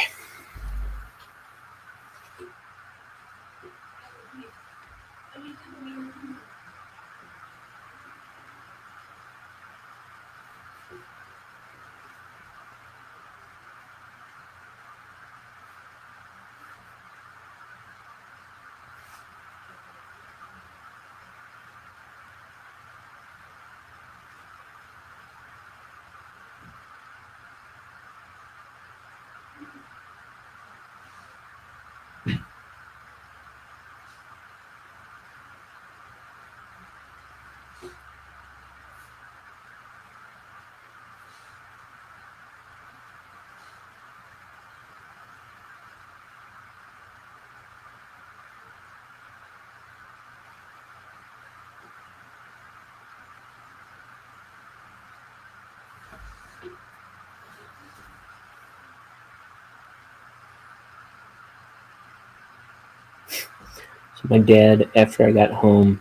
[SPEAKER 2] So my dad, after I got home,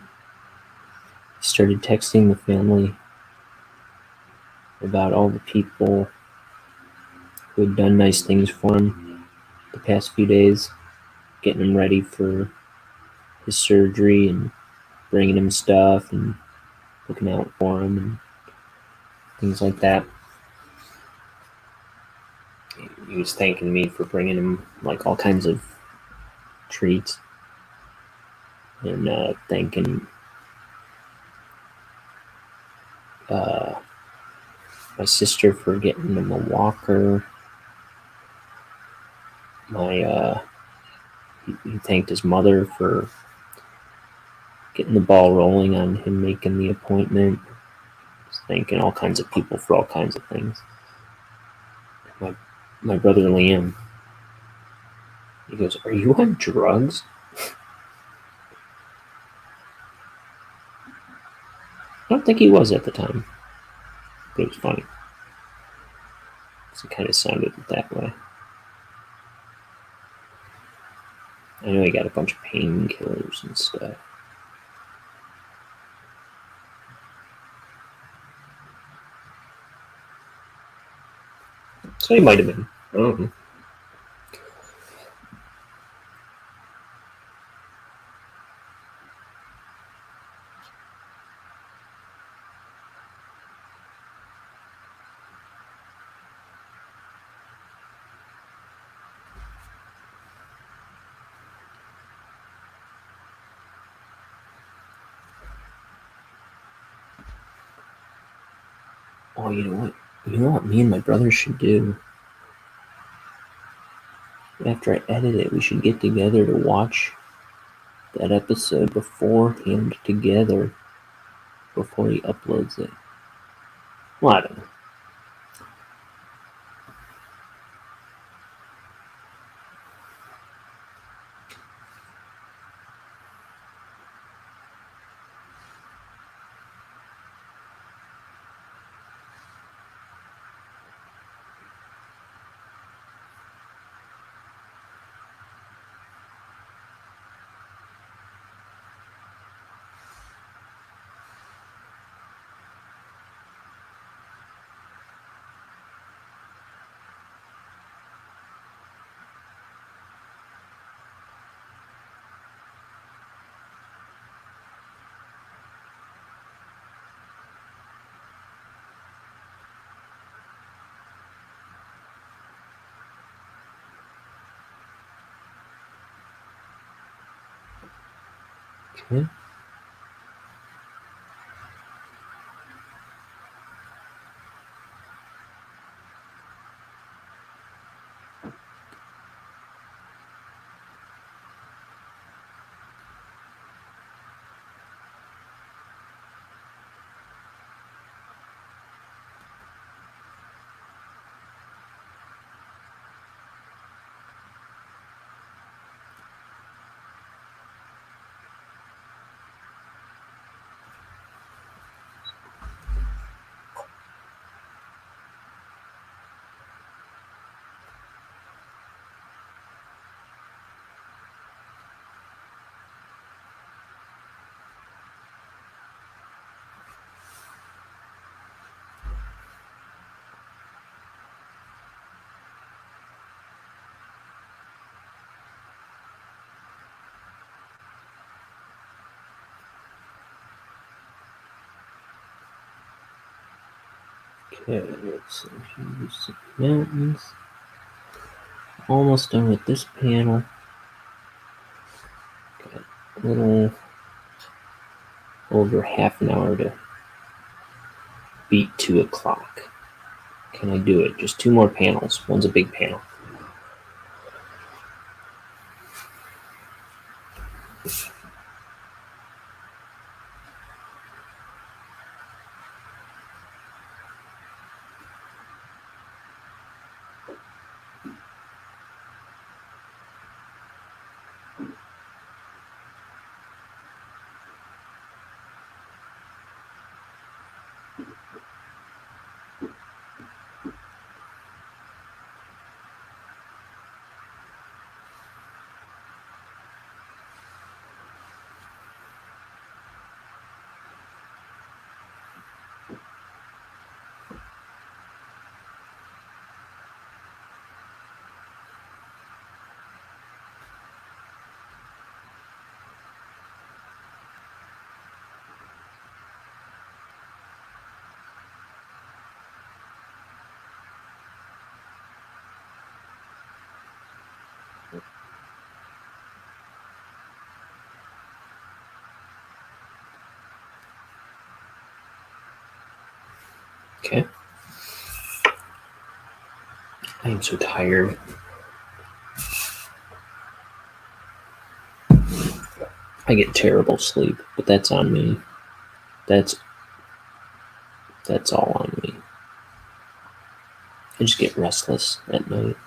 [SPEAKER 2] started texting the family about all the people who had done nice things for him the past few days, getting him ready for his surgery and bringing him stuff and looking out for him and things like that. He was thanking me for bringing him like all kinds of treats and thanking my sister for getting him a walker. He thanked his mother for getting the ball rolling on him making the appointment. He's thanking all kinds of people for all kinds of things. My brother Liam, he goes, "Are you on drugs?" I don't think he was at the time, but it was funny. It kind of sounded that way. I know he got a bunch of painkillers and stuff. So he might have been. I don't know. Oh, you know what? You know what me and my brother should do? After I edit it, we should get together to watch that episode beforehand together before he uploads it. Well, I don't know. Okay. Okay, so here's the mountains. Almost done with this panel. Got a little over half an hour to beat 2 o'clock. Can I do it? Just 2 more panels. One's a big panel. Okay. I am so tired. I get terrible sleep, but that's on me. That's all on me. I just get restless at night.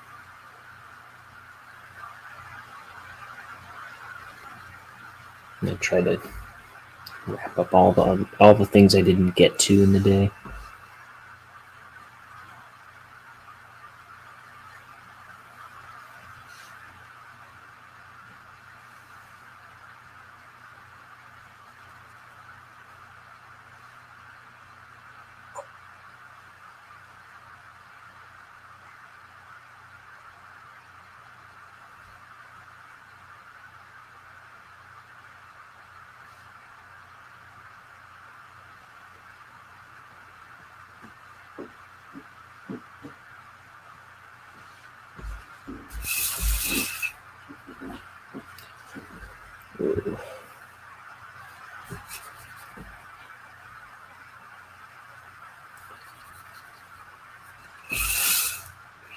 [SPEAKER 2] And I try to wrap up all the things I didn't get to in the day.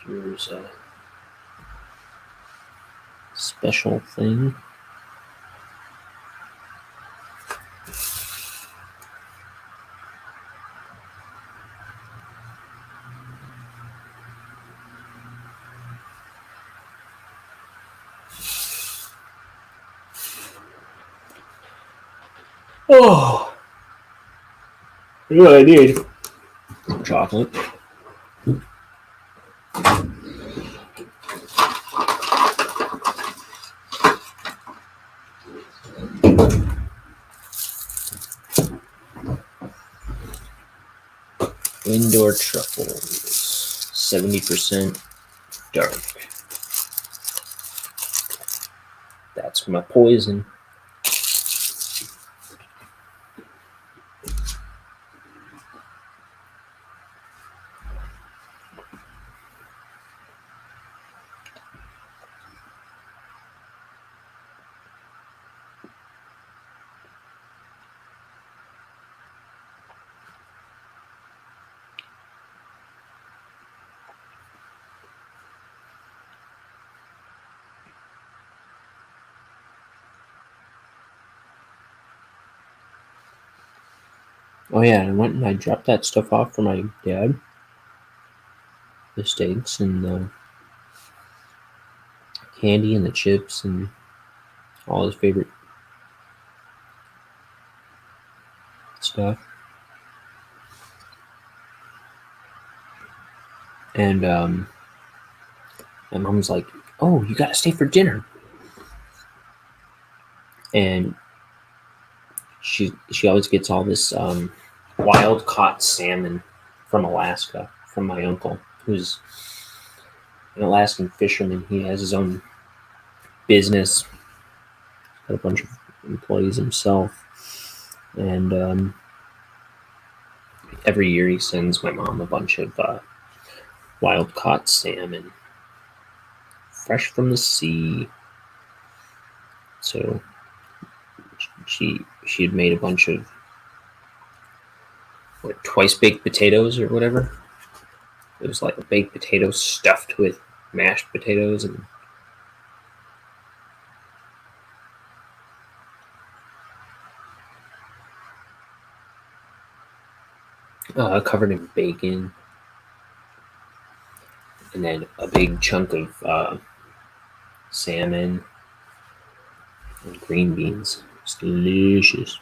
[SPEAKER 2] Here's a special thing. Oh, you know what I need? Chocolate. Indoor truffles, 70% dark. That's my poison. Oh yeah, I went and I dropped that stuff off for my dad. The steaks and the candy and the chips and all his favorite stuff. And my mom's like, "Oh, you gotta stay for dinner." And she always gets all this wild caught salmon from Alaska from my uncle, who's an Alaskan fisherman. He has his own business, got a bunch of employees himself, and every year he sends my mom a bunch of wild caught salmon, fresh from the sea. So she had made a bunch of twice baked potatoes or whatever. It was like a baked potato stuffed with mashed potatoes and covered in bacon, and then a big chunk of salmon and green beans. It's delicious.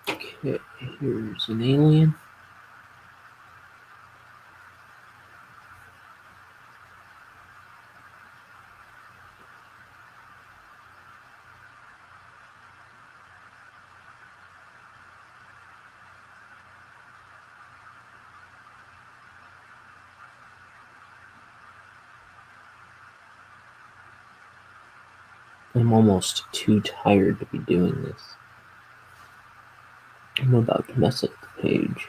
[SPEAKER 2] Okay, here's an alien. I'm almost too tired to be doing this. I'm about to mess up the page.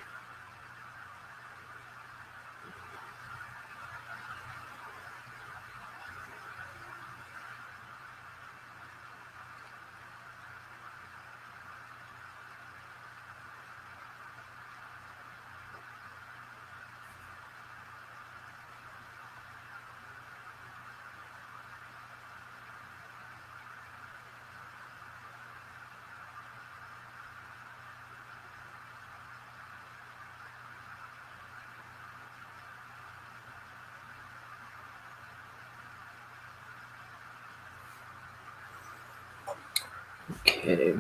[SPEAKER 2] Okay.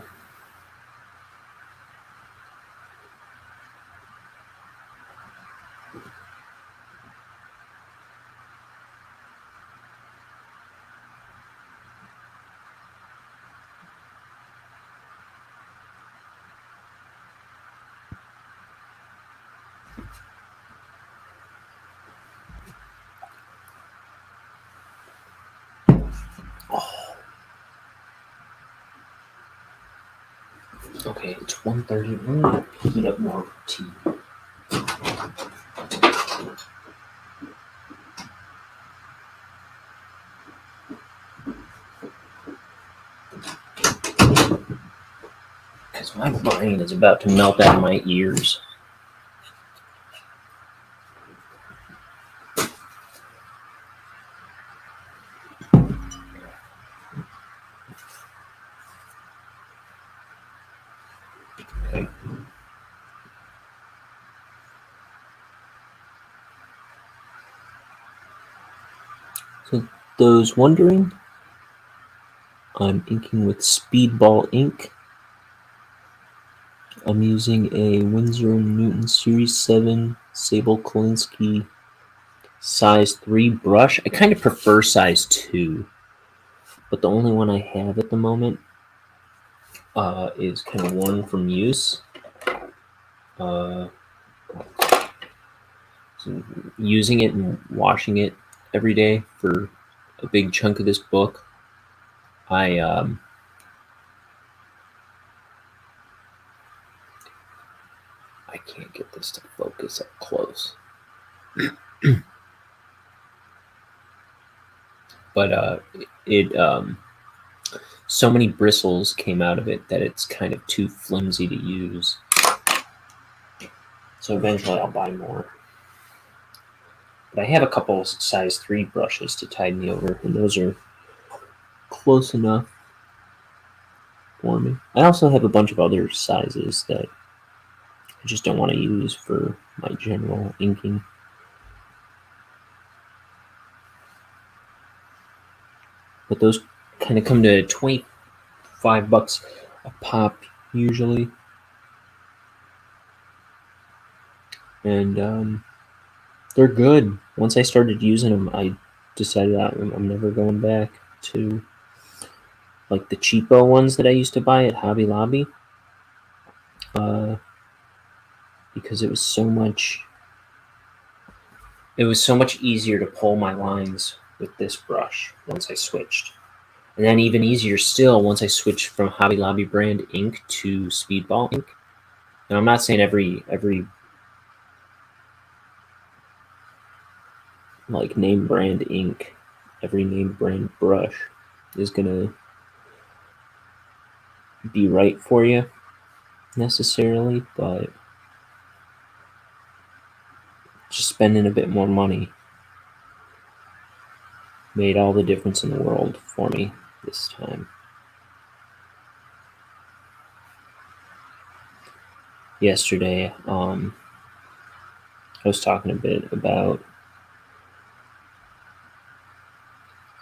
[SPEAKER 2] Okay, it's 1:30. I'm gonna heat up more tea. Because Guys, my brain is about to melt out of my ears. Okay. So, those wondering, I'm inking with Speedball ink. I'm using a Winsor & Newton Series 7 Sable Kolinsky size 3 brush. I kind of prefer size 2, but the only one I have at the moment is kind of one from use. So using it and washing it every day for a big chunk of this book. I can't get this to focus up close. But so many bristles came out of it that it's kind of too flimsy to use. So eventually I'll buy more. But I have a couple size 3 brushes to tide me over, and those are close enough for me. I also have a bunch of other sizes that I just don't want to use for my general inking. But those kind of come to $25 a pop usually. And they're good. Once I started using them, I decided I'm never going back to like the cheapo ones that I used to buy at Hobby Lobby. Because it was so much easier to pull my lines with this brush once I switched. And then even easier still once I switched from Hobby Lobby brand ink to Speedball ink. Now I'm not saying every like name brand ink, every name brand brush is gonna be right for you necessarily, but just spending a bit more money made all the difference in the world for me this time. Yesterday, I was talking a bit about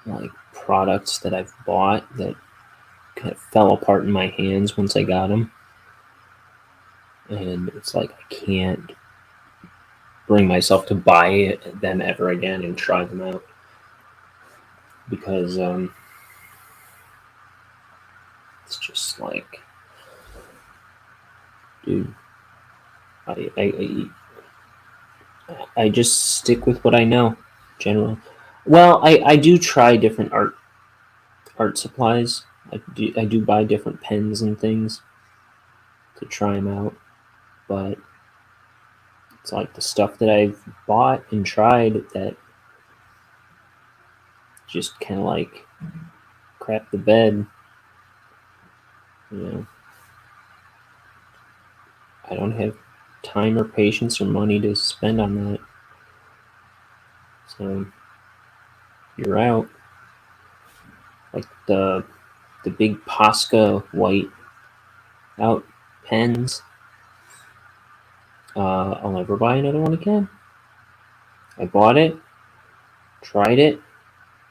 [SPEAKER 2] like products that I've bought that kind of fell apart in my hands once I got them, and it's like I can't bring myself to buy them ever again and try them out because it's just like, dude, I just stick with what I know generally. Well, I do try different art supplies. I do buy different pens and things to try them out, but it's like the stuff that I've bought and tried that just kind of like crap the bed, you know. I don't have time or patience or money to spend on that, so you're out. Like the big Posca white out pens. I'll never buy another one again. I bought it, tried it,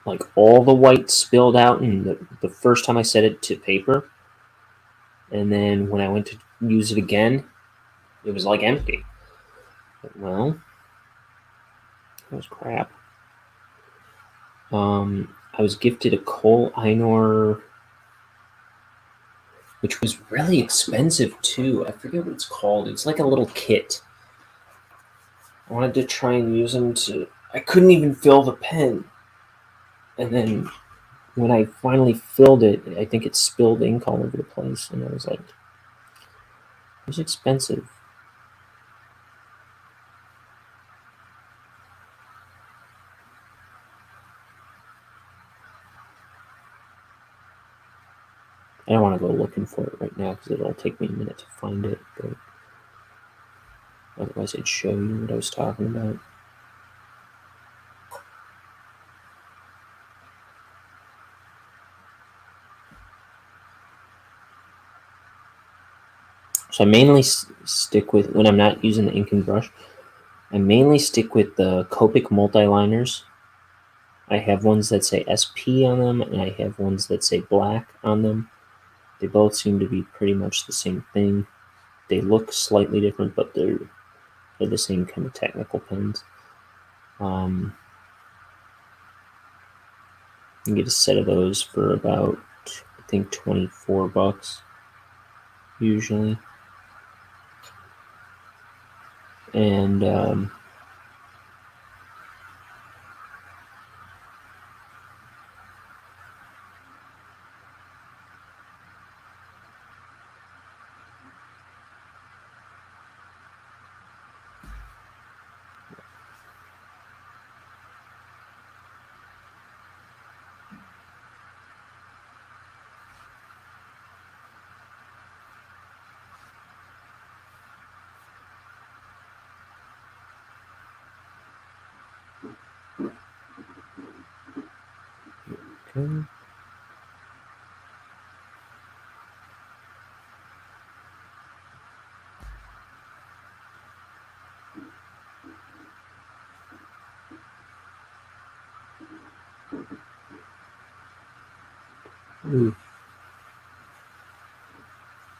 [SPEAKER 2] like all the white spilled out and the first time I set it to paper, and then when I went to use it again, it was like empty. But, well, that was crap. I was gifted a Cole Einor, which was really expensive too. I forget what it's called. It's like a little kit. I wanted to try and use them to... I couldn't even fill the pen. And then when I finally filled it, I think it spilled ink all over the place. And I was like, it was expensive. don't want to go looking for it right now because it'll take me a minute to find it, but otherwise I'd show you what I was talking about. So I mainly stick with, when I'm not using the ink and brush, I mainly stick with the Copic multi-liners. I have ones that say SP on them, and I have ones that say black on them. They both seem to be pretty much the same thing. They look slightly different, but they're the same kind of technical pens. You can get a set of those for about, I think, $24 usually. And okay. Ooh.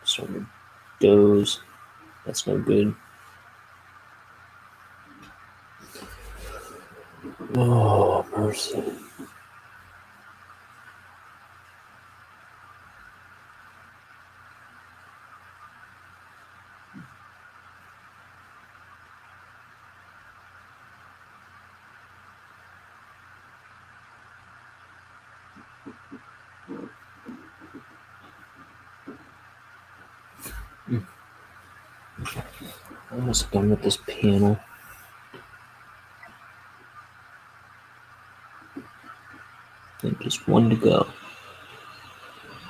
[SPEAKER 2] Sort of doze. That's no good. Oh, mercy. Almost done with this panel. And just one to go.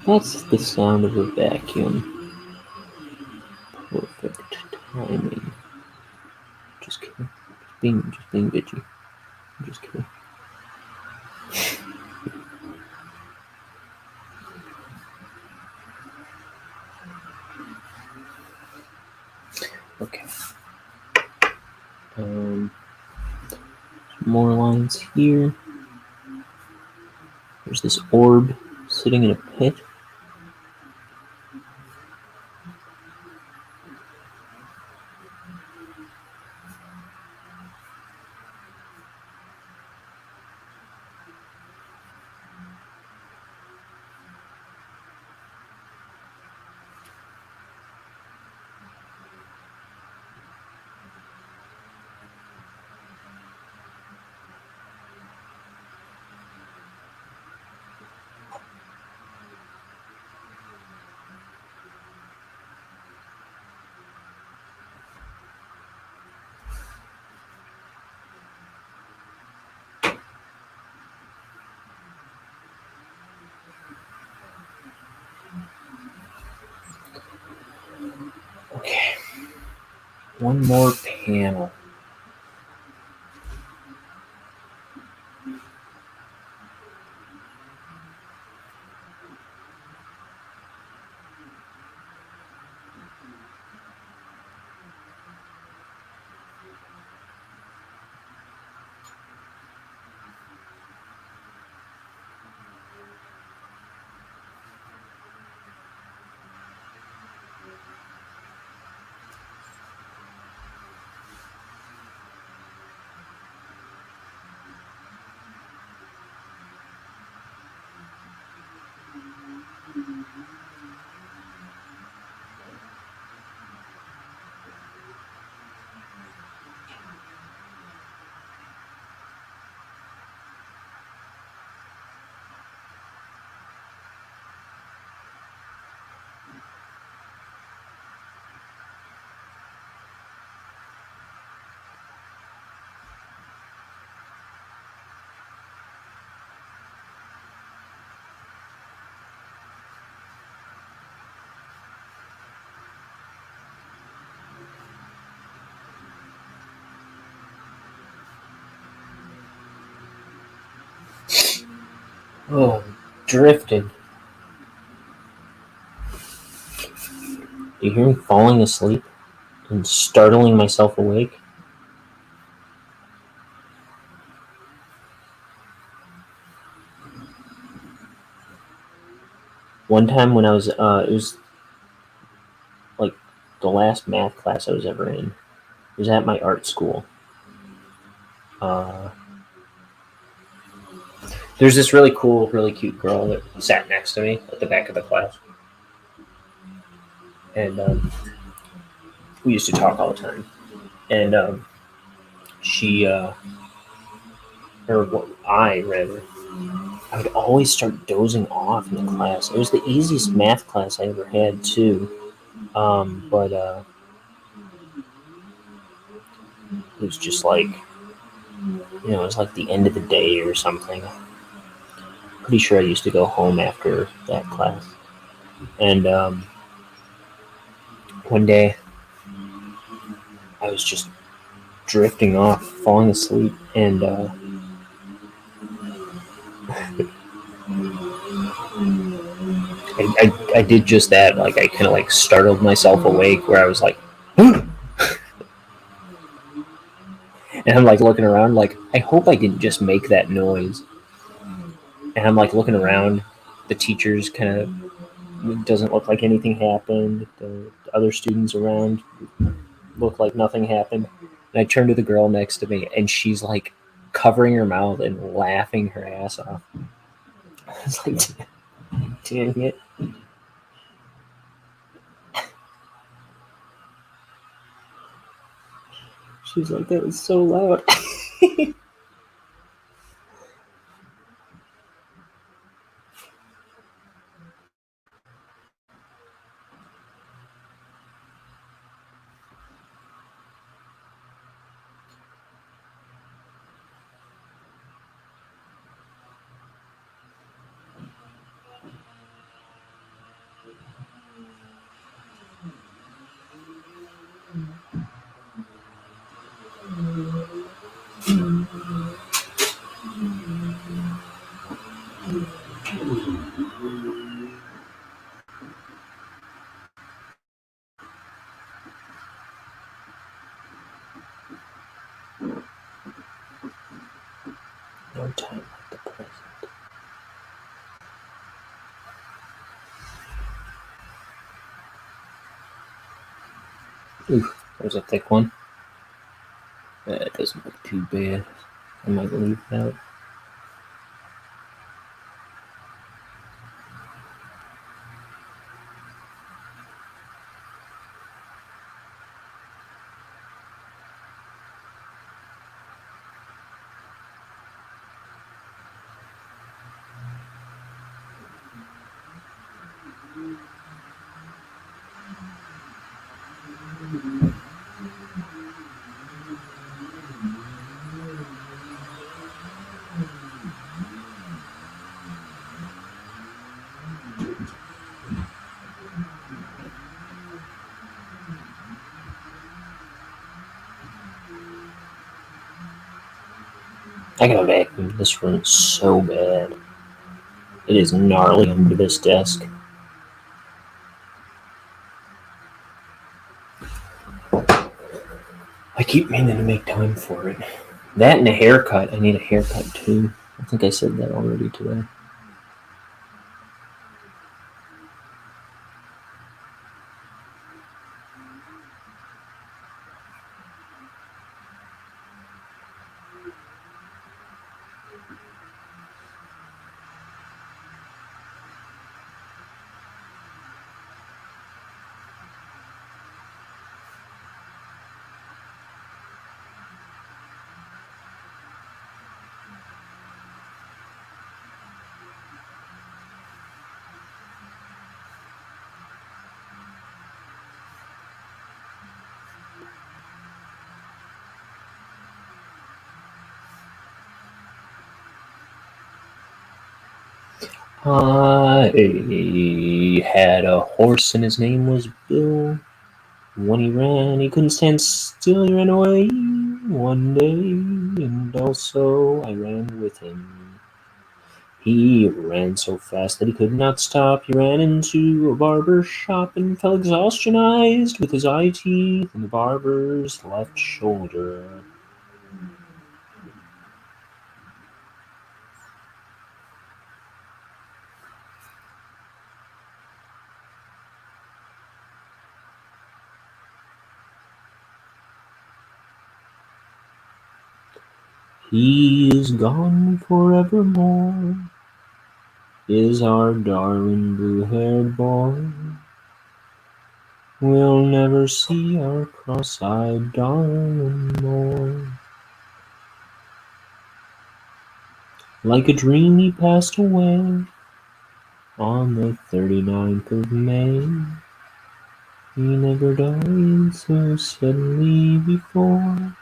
[SPEAKER 2] That's the sound of a vacuum. Perfect timing. Just kidding. Just being bitchy. I'm just kidding. Okay. More lines here. There's this orb sitting in a pit. Okay. One more panel. Oh, drifting. Do you hear me falling asleep and startling myself awake? One time when I was, it was like the last math class I was ever in. It was at my art school. There's this really cool, really cute girl that sat next to me at the back of the class. And we used to talk all the time. And she, or I rather, I would always start dozing off in the class. It was the easiest math class I ever had, too. But it was just like, it was like the end of the day or something. Pretty sure I used to go home after that class. And one day, I was just drifting off, falling asleep, and I did just that. Like, I kind of like startled myself awake, where I was like, and I'm like looking around, like, I hope I didn't just make that noise. And I'm like looking around, the teachers kind of, it doesn't look like anything happened. The other students around look like nothing happened. And I turn to the girl next to me, and she's like covering her mouth and laughing her ass off. I was like, dang it. She's like, that was so loud. No time like the present. Oof, there's a thick one. It doesn't look too bad. I might leave it out. I gotta vacuum this room so bad. It is gnarly under this desk. I keep meaning to make time for it. That and a haircut. I need a haircut too. I think I said that already today. I had a horse and his name was Bill. When he ran, he couldn't stand still. He ran away one day, and also I ran with him. He ran so fast that he could not stop. He ran into a barber's shop and fell exhaustionized with his eye teeth in the barber's left shoulder. He is gone forevermore, is our darling blue-haired boy. We'll never see our cross-eyed darling more. Like a dream he passed away on the 39th of May. He never died so suddenly before.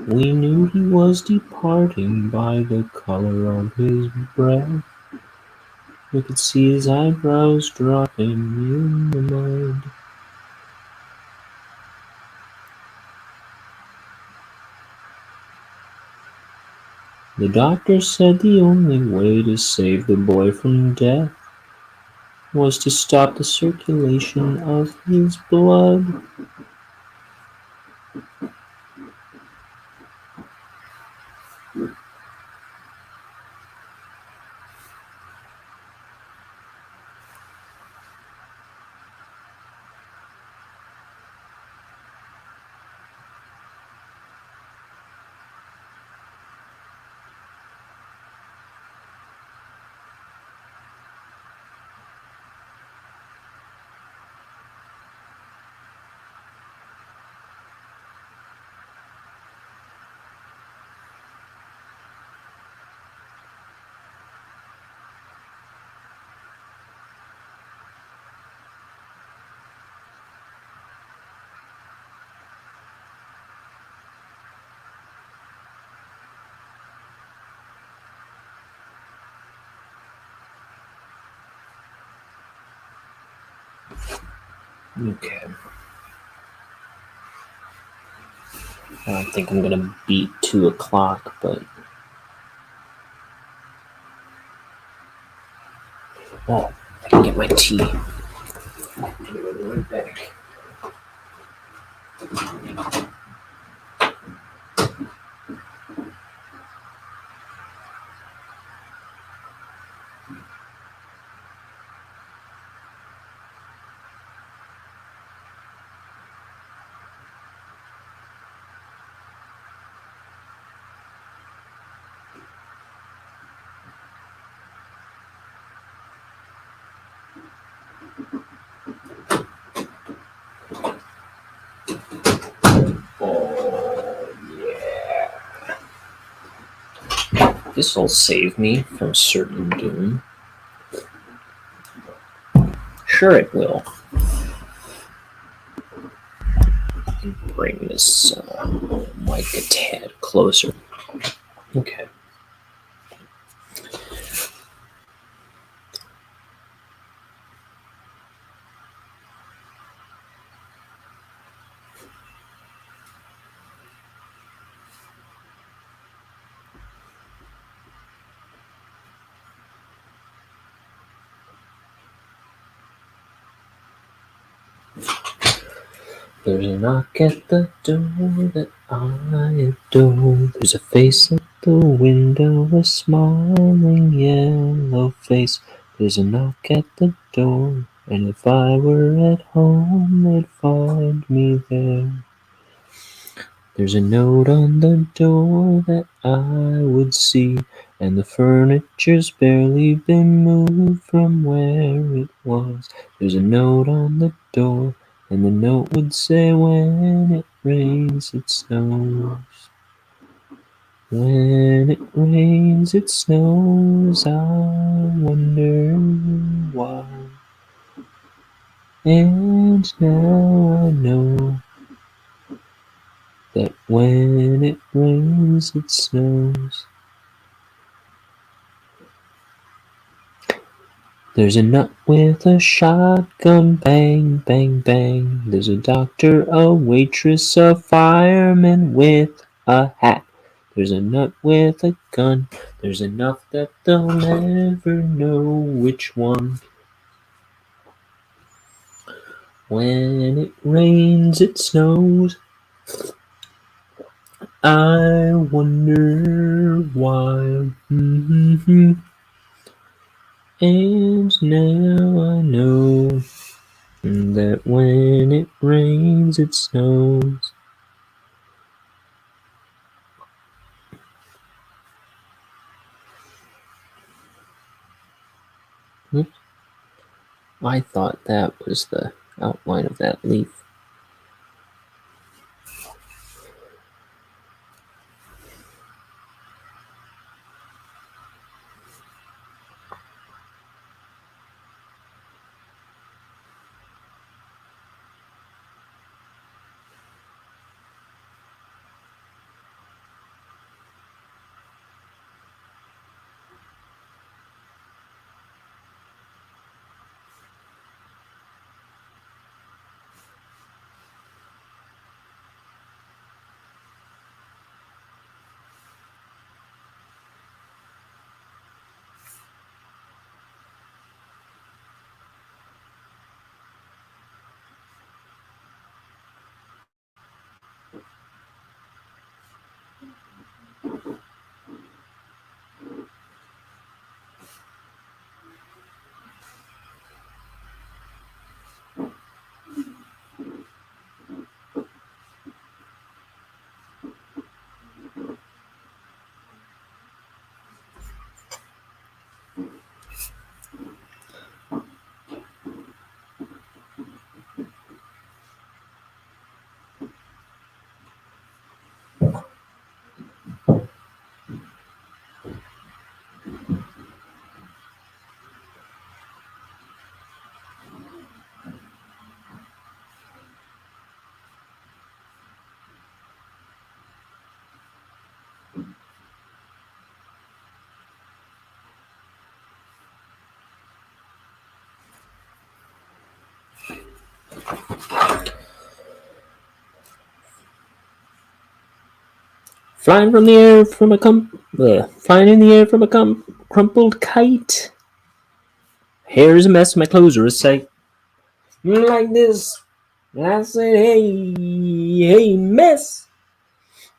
[SPEAKER 2] We knew he was departing by the color of his breath. We could see his eyebrows dropping in the mud. The doctor said the only way to save the boy from death was to stop the circulation of his blood. Okay. I don't think I'm gonna beat 2 o'clock, but... Oh, I can get my tea. Right back. This'll save me from certain doom. Sure it will. And bring this mic a tad closer. Okay. There's a knock at the door that I adore. There's a face at the window, a smiling yellow face. There's a knock at the door, and if I were at home, they'd find me there. There's a note on the door that I would see, and the furniture's barely been moved from where it was. There's a note on the door, and the note would say, when it rains, it snows. When it rains, it snows, I wonder why. And now I know that when it rains, it snows. There's a nut with a shotgun, bang, bang, bang. There's a doctor, a waitress, a fireman with a hat. There's a nut with a gun. There's enough that they'll never know which one. When it rains, it snows. I wonder why. And now I know that when it rains, it snows. I thought that was the outline of that leaf. Flying in the air from a crumpled kite. Hair is a mess, my clothes are a sight. Like this, I said, hey, miss,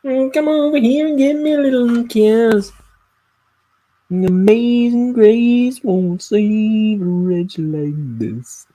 [SPEAKER 2] come over here and give me a little kiss. Amazing grace won't save a wretch like this.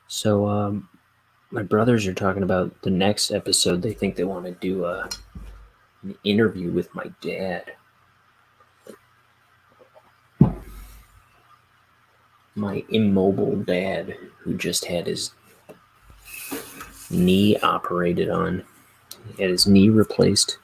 [SPEAKER 2] So, my brothers are talking about the next episode. They think they want to do an interview with my dad. My immobile dad, who just had his knee operated on. He had his knee replaced.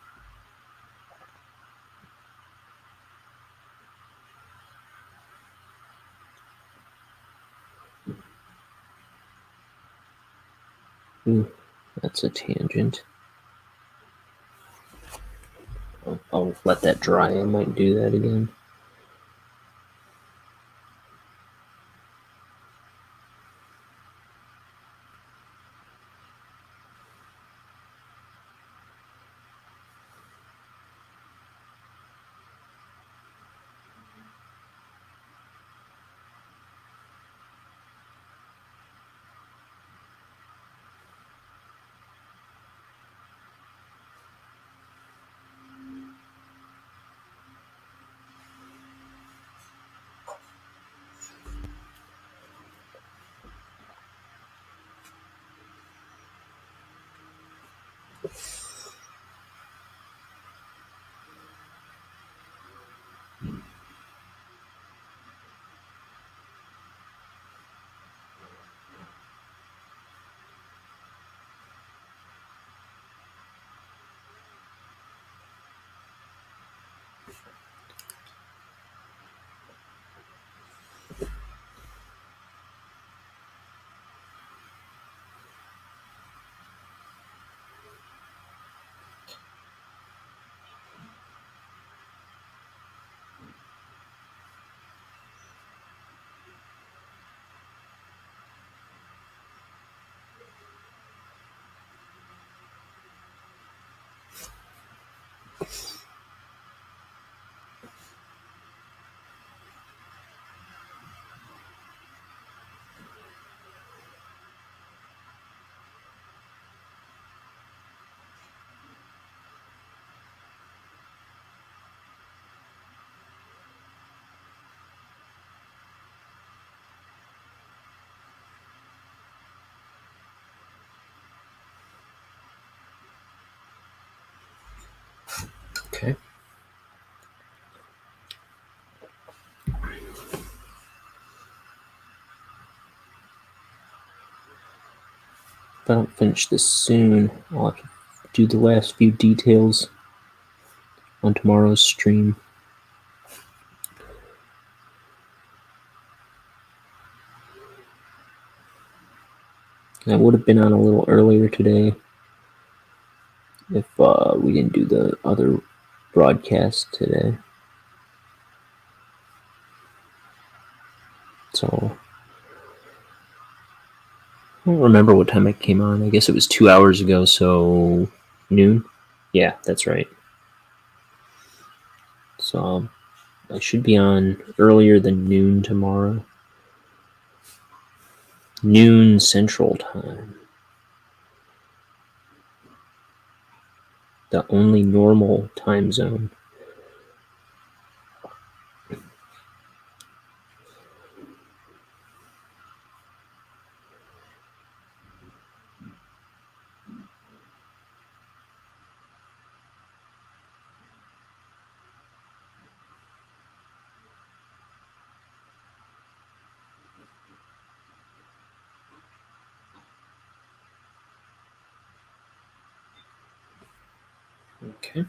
[SPEAKER 2] Ooh, that's a tangent. I'll let that dry. I might do that again. I don't finish this soon, I'll have to do the last few details on tomorrow's stream. I would have been on a little earlier today if we didn't do the other broadcast today. So I don't remember what time I came on. I guess it was 2 hours ago, so noon? Yeah, that's right. So I should be on earlier than noon tomorrow. Noon Central Time. The only normal time zone. Okay.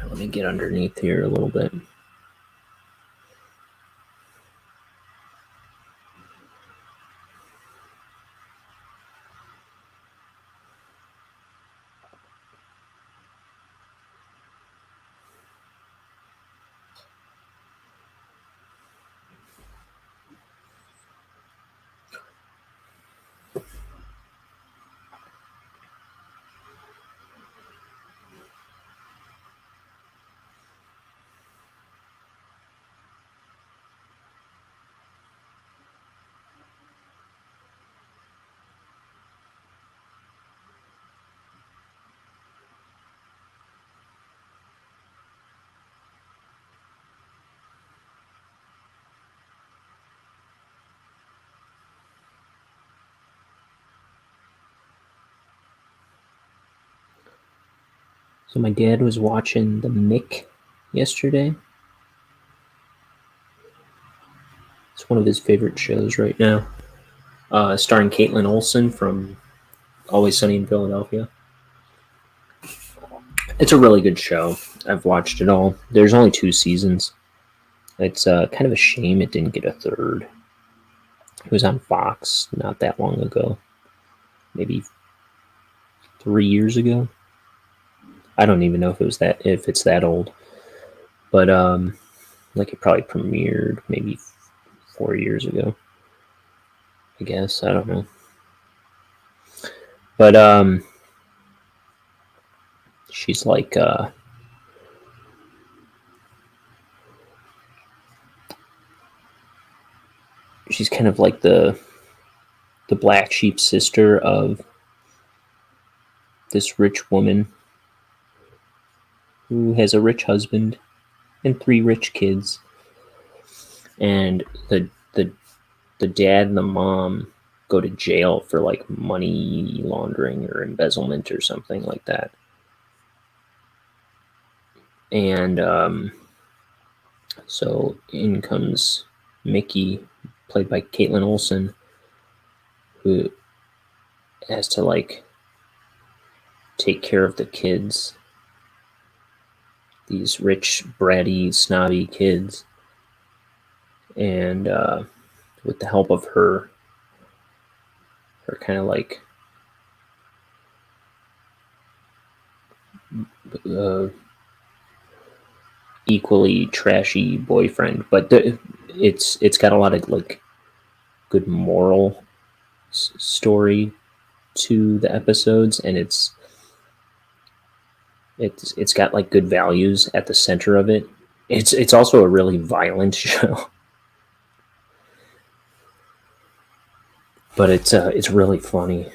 [SPEAKER 2] Let me get underneath here a little bit. So my dad was watching The Mick yesterday. It's one of his favorite shows right now. Starring Caitlin Olsen from Always Sunny in Philadelphia. It's a really good show. I've watched it all. There's only 2 seasons. It's kind of a shame it didn't get a third. It was on Fox not that long ago. Maybe 3 years ago. I don't even know if it's that old. But like it probably premiered maybe 4 years ago. I guess. I don't know. But she's like she's kind of like the black sheep sister of this rich woman who has a rich husband and 3 rich kids. And the dad and the mom go to jail for like money laundering or embezzlement or something like that. And so in comes Mickey, played by Caitlin Olsen, who has to like take care of the kids, these rich, bratty, snobby kids, and with the help of her kind of like equally trashy boyfriend, but it's got a lot of like good moral story to the episodes, and it's got like good values at the center of it. It's also a really violent show. But it's really funny.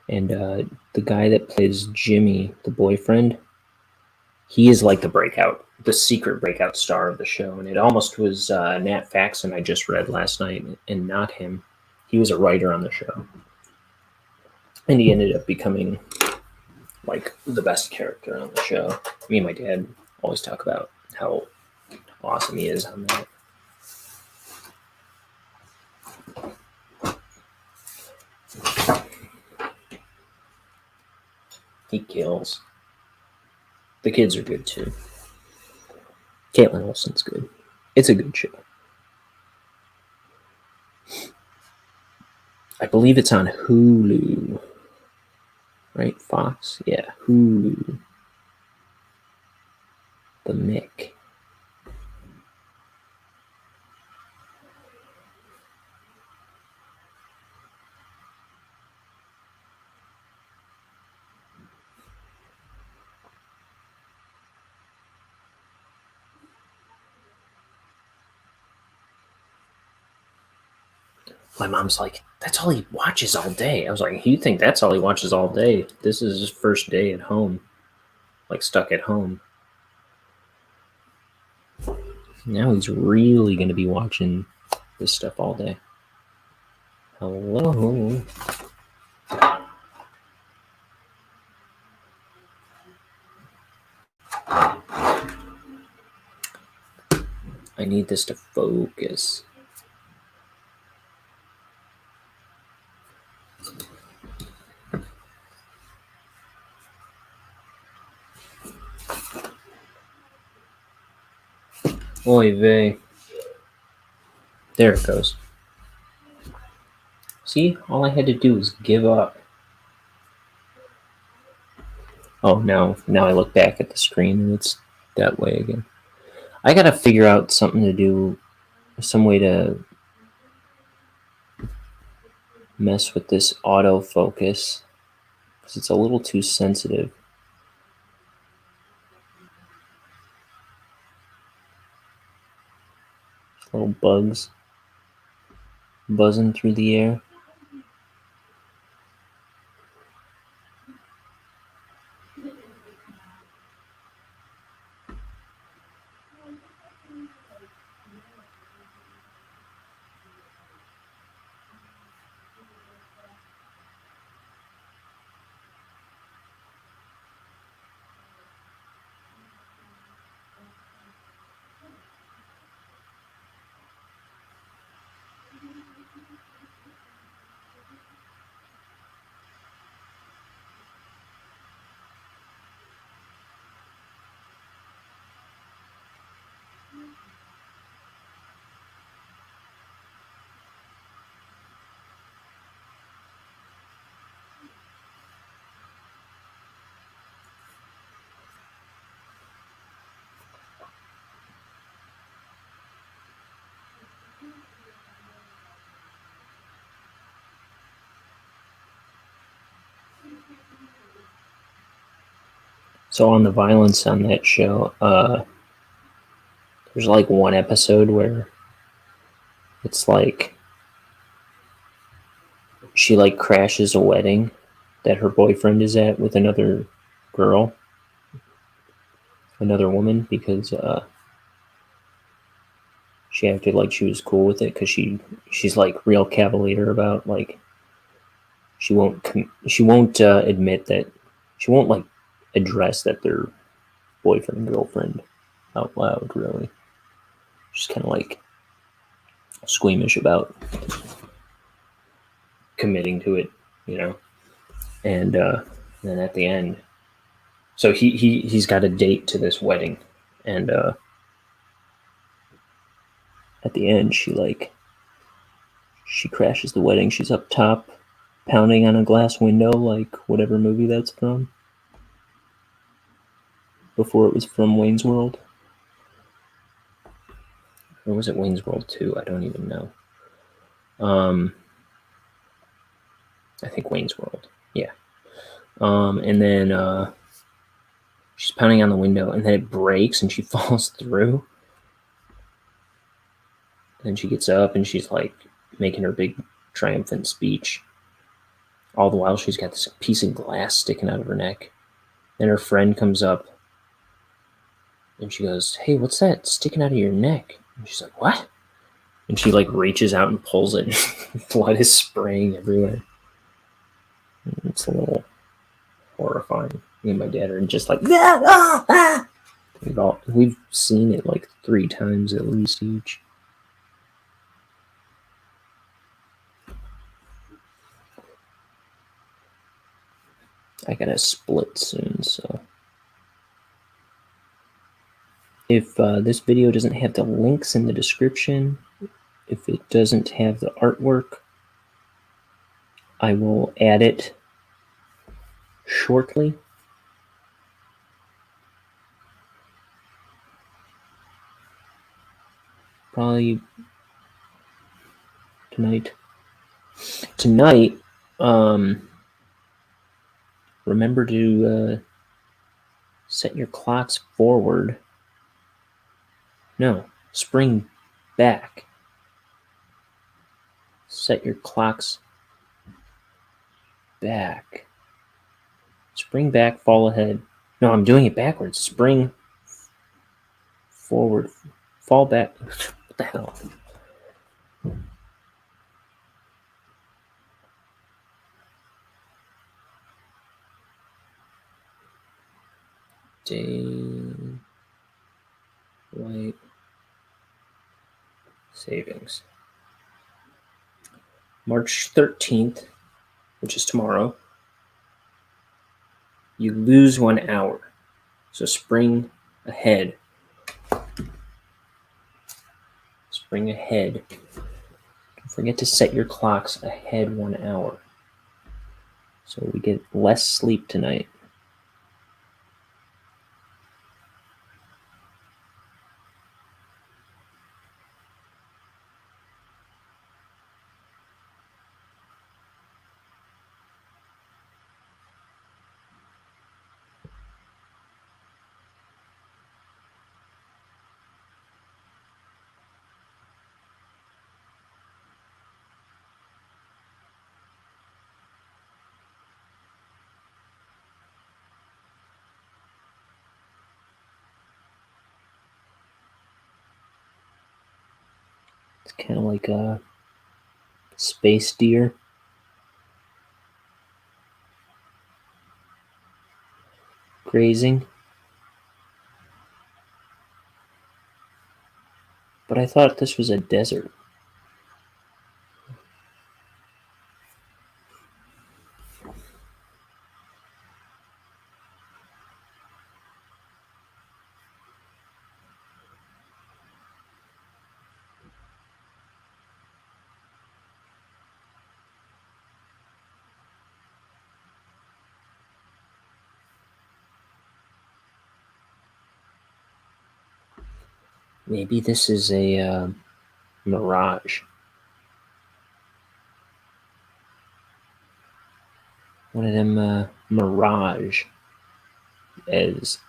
[SPEAKER 2] And the guy that plays Jimmy, the boyfriend, he is like the secret breakout star of the show. And it almost was Nat Faxon I just read last night, and not him. He was a writer on the show. And he ended up becoming like the best character on the show. Me and my dad always talk about how awesome he is on that. He kills. The kids are good too. Caitlin Olsen's good. It's a good show. I believe it's on Hulu. Right? Fox? Yeah, Hulu. The Mick. My mom's like, that's all he watches all day. I was like, you think that's all he watches all day? This is his first day at home. Like, stuck at home. Now he's really going to be watching this stuff all day. Hello. I need this to focus. Oy vey. There it goes. See, all I had to do was give up. Oh, now I look back at the screen and it's that way again. I gotta figure out something to do, some way to mess with this autofocus, because it's a little too sensitive. Little bugs buzzing through the air. So on the violence on that show, there's like one episode where it's like she like crashes a wedding that her boyfriend is at with another girl, another woman, because she acted like she was cool with it, because she's like real cavalier about, like, she won't admit that, she won't like address that they're boyfriend and girlfriend out loud, really. She's kind of like squeamish about committing to it, you know. And then at the end, so he's got a date to this wedding, and at the end she crashes the wedding. She's up top pounding on a glass window, like whatever movie that's from, before it was from Wayne's World. Or was it Wayne's World 2? I don't even know. I think Wayne's World. Yeah. And then she's pounding on the window, and then it breaks, and she falls through. And she gets up, and she's like making her big triumphant speech. All the while, she's got this piece of glass sticking out of her neck. And her friend comes up, and she goes, "Hey, what's that sticking out of your neck?" And she's like, "What?" And she like reaches out and pulls it. Blood is spraying everywhere. It's a little horrifying. Me and my dad are just like, ah, ah, ah. We've seen it like 3 times at least each. I gotta split soon, so if this video doesn't have the links in the description, if it doesn't have the artwork, I will add it shortly. Probably tonight. Remember to set your clocks forward. No, spring back. Set your clocks back. Spring back, fall ahead. No, I'm doing it backwards. Spring forward, fall back. What the hell? Daylight savings. March 13th, which is tomorrow, you lose 1 hour. So spring ahead. Spring ahead. Don't forget to set your clocks ahead 1 hour. So we get less sleep tonight. It's kind of like a space deer. Grazing. But I thought this was a desert. Maybe this is a mirage. One of them mirage as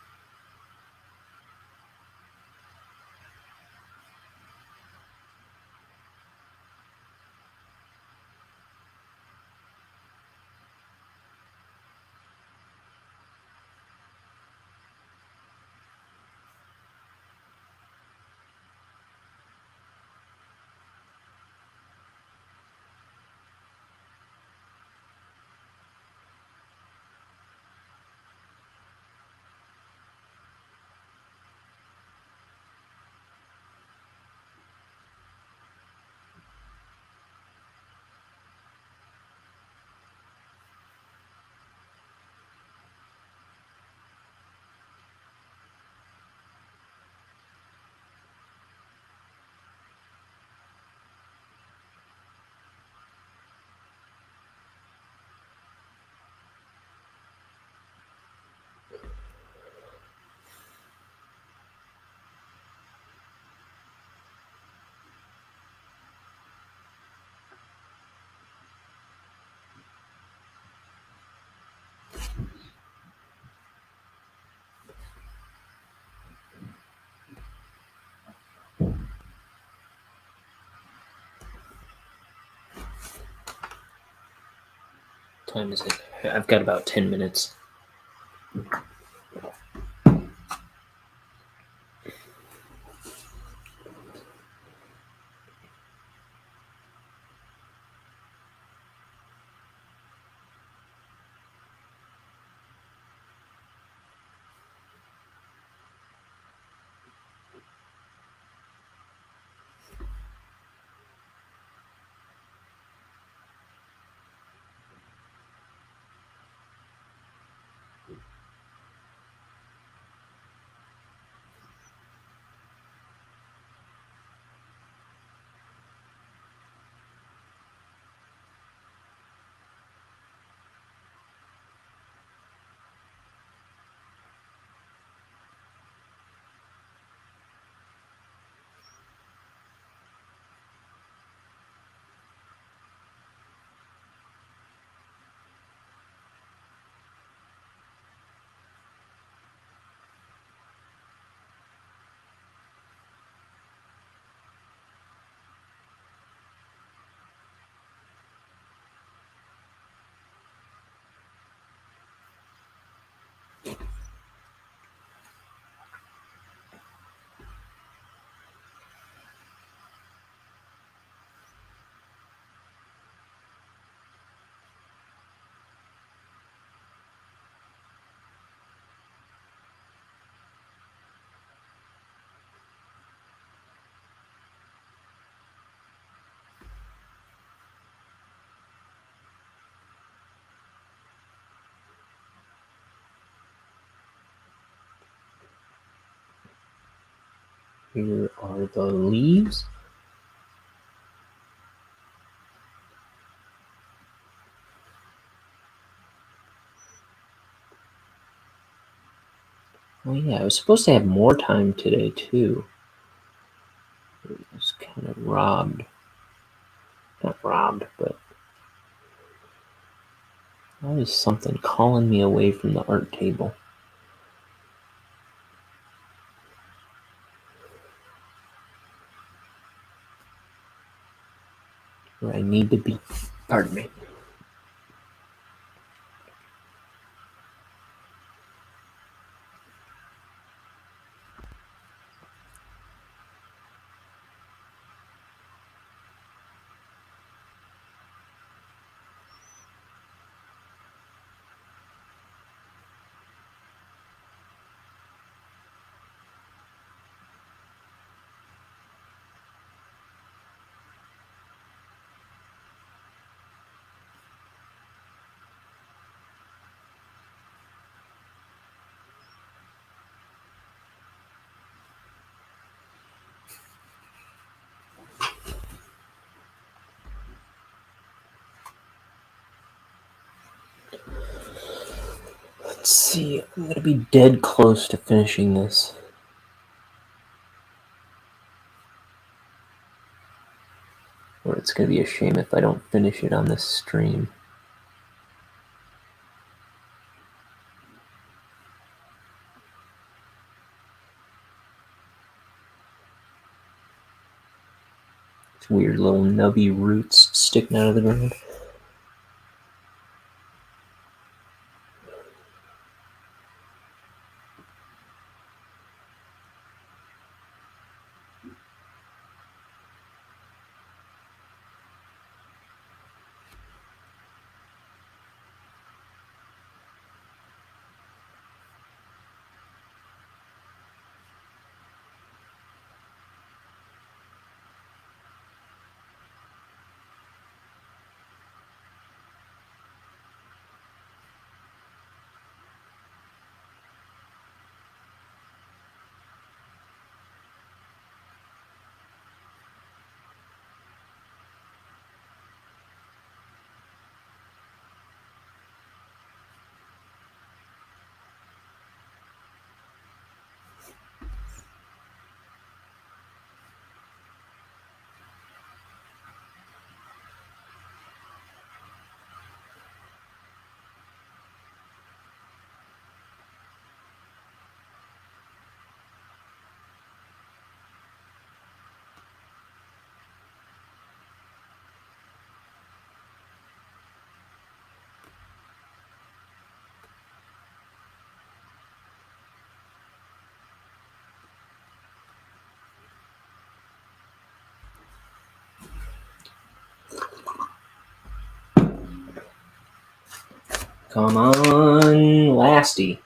[SPEAKER 2] time is it? I've got about 10 minutes. Here are the leaves. Oh yeah, I was supposed to have more time today too. I was kind of robbed. Not robbed, but always something calling me away from the art table. Where I need to be. Pardon me. Let's see, I'm going to be dead close to finishing this. Or it's going to be a shame if I don't finish it on this stream. It's weird little nubby roots sticking out of the ground. Come on, Lasty.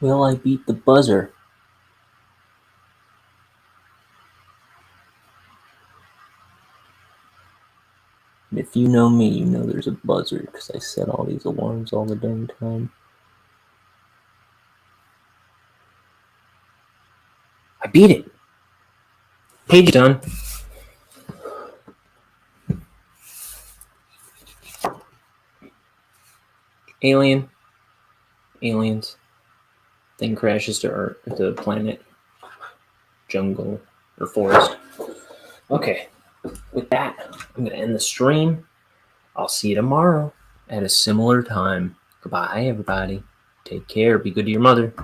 [SPEAKER 2] Will I beat the buzzer? And if you know me, you know there's a buzzer because I set all these alarms all the dang time. I beat it. Page done. Aliens. Thing crashes to Earth, the planet, jungle, or forest. Okay, with that, I'm going to end the stream. I'll see you tomorrow at a similar time. Goodbye, everybody. Take care. Be good to your mother.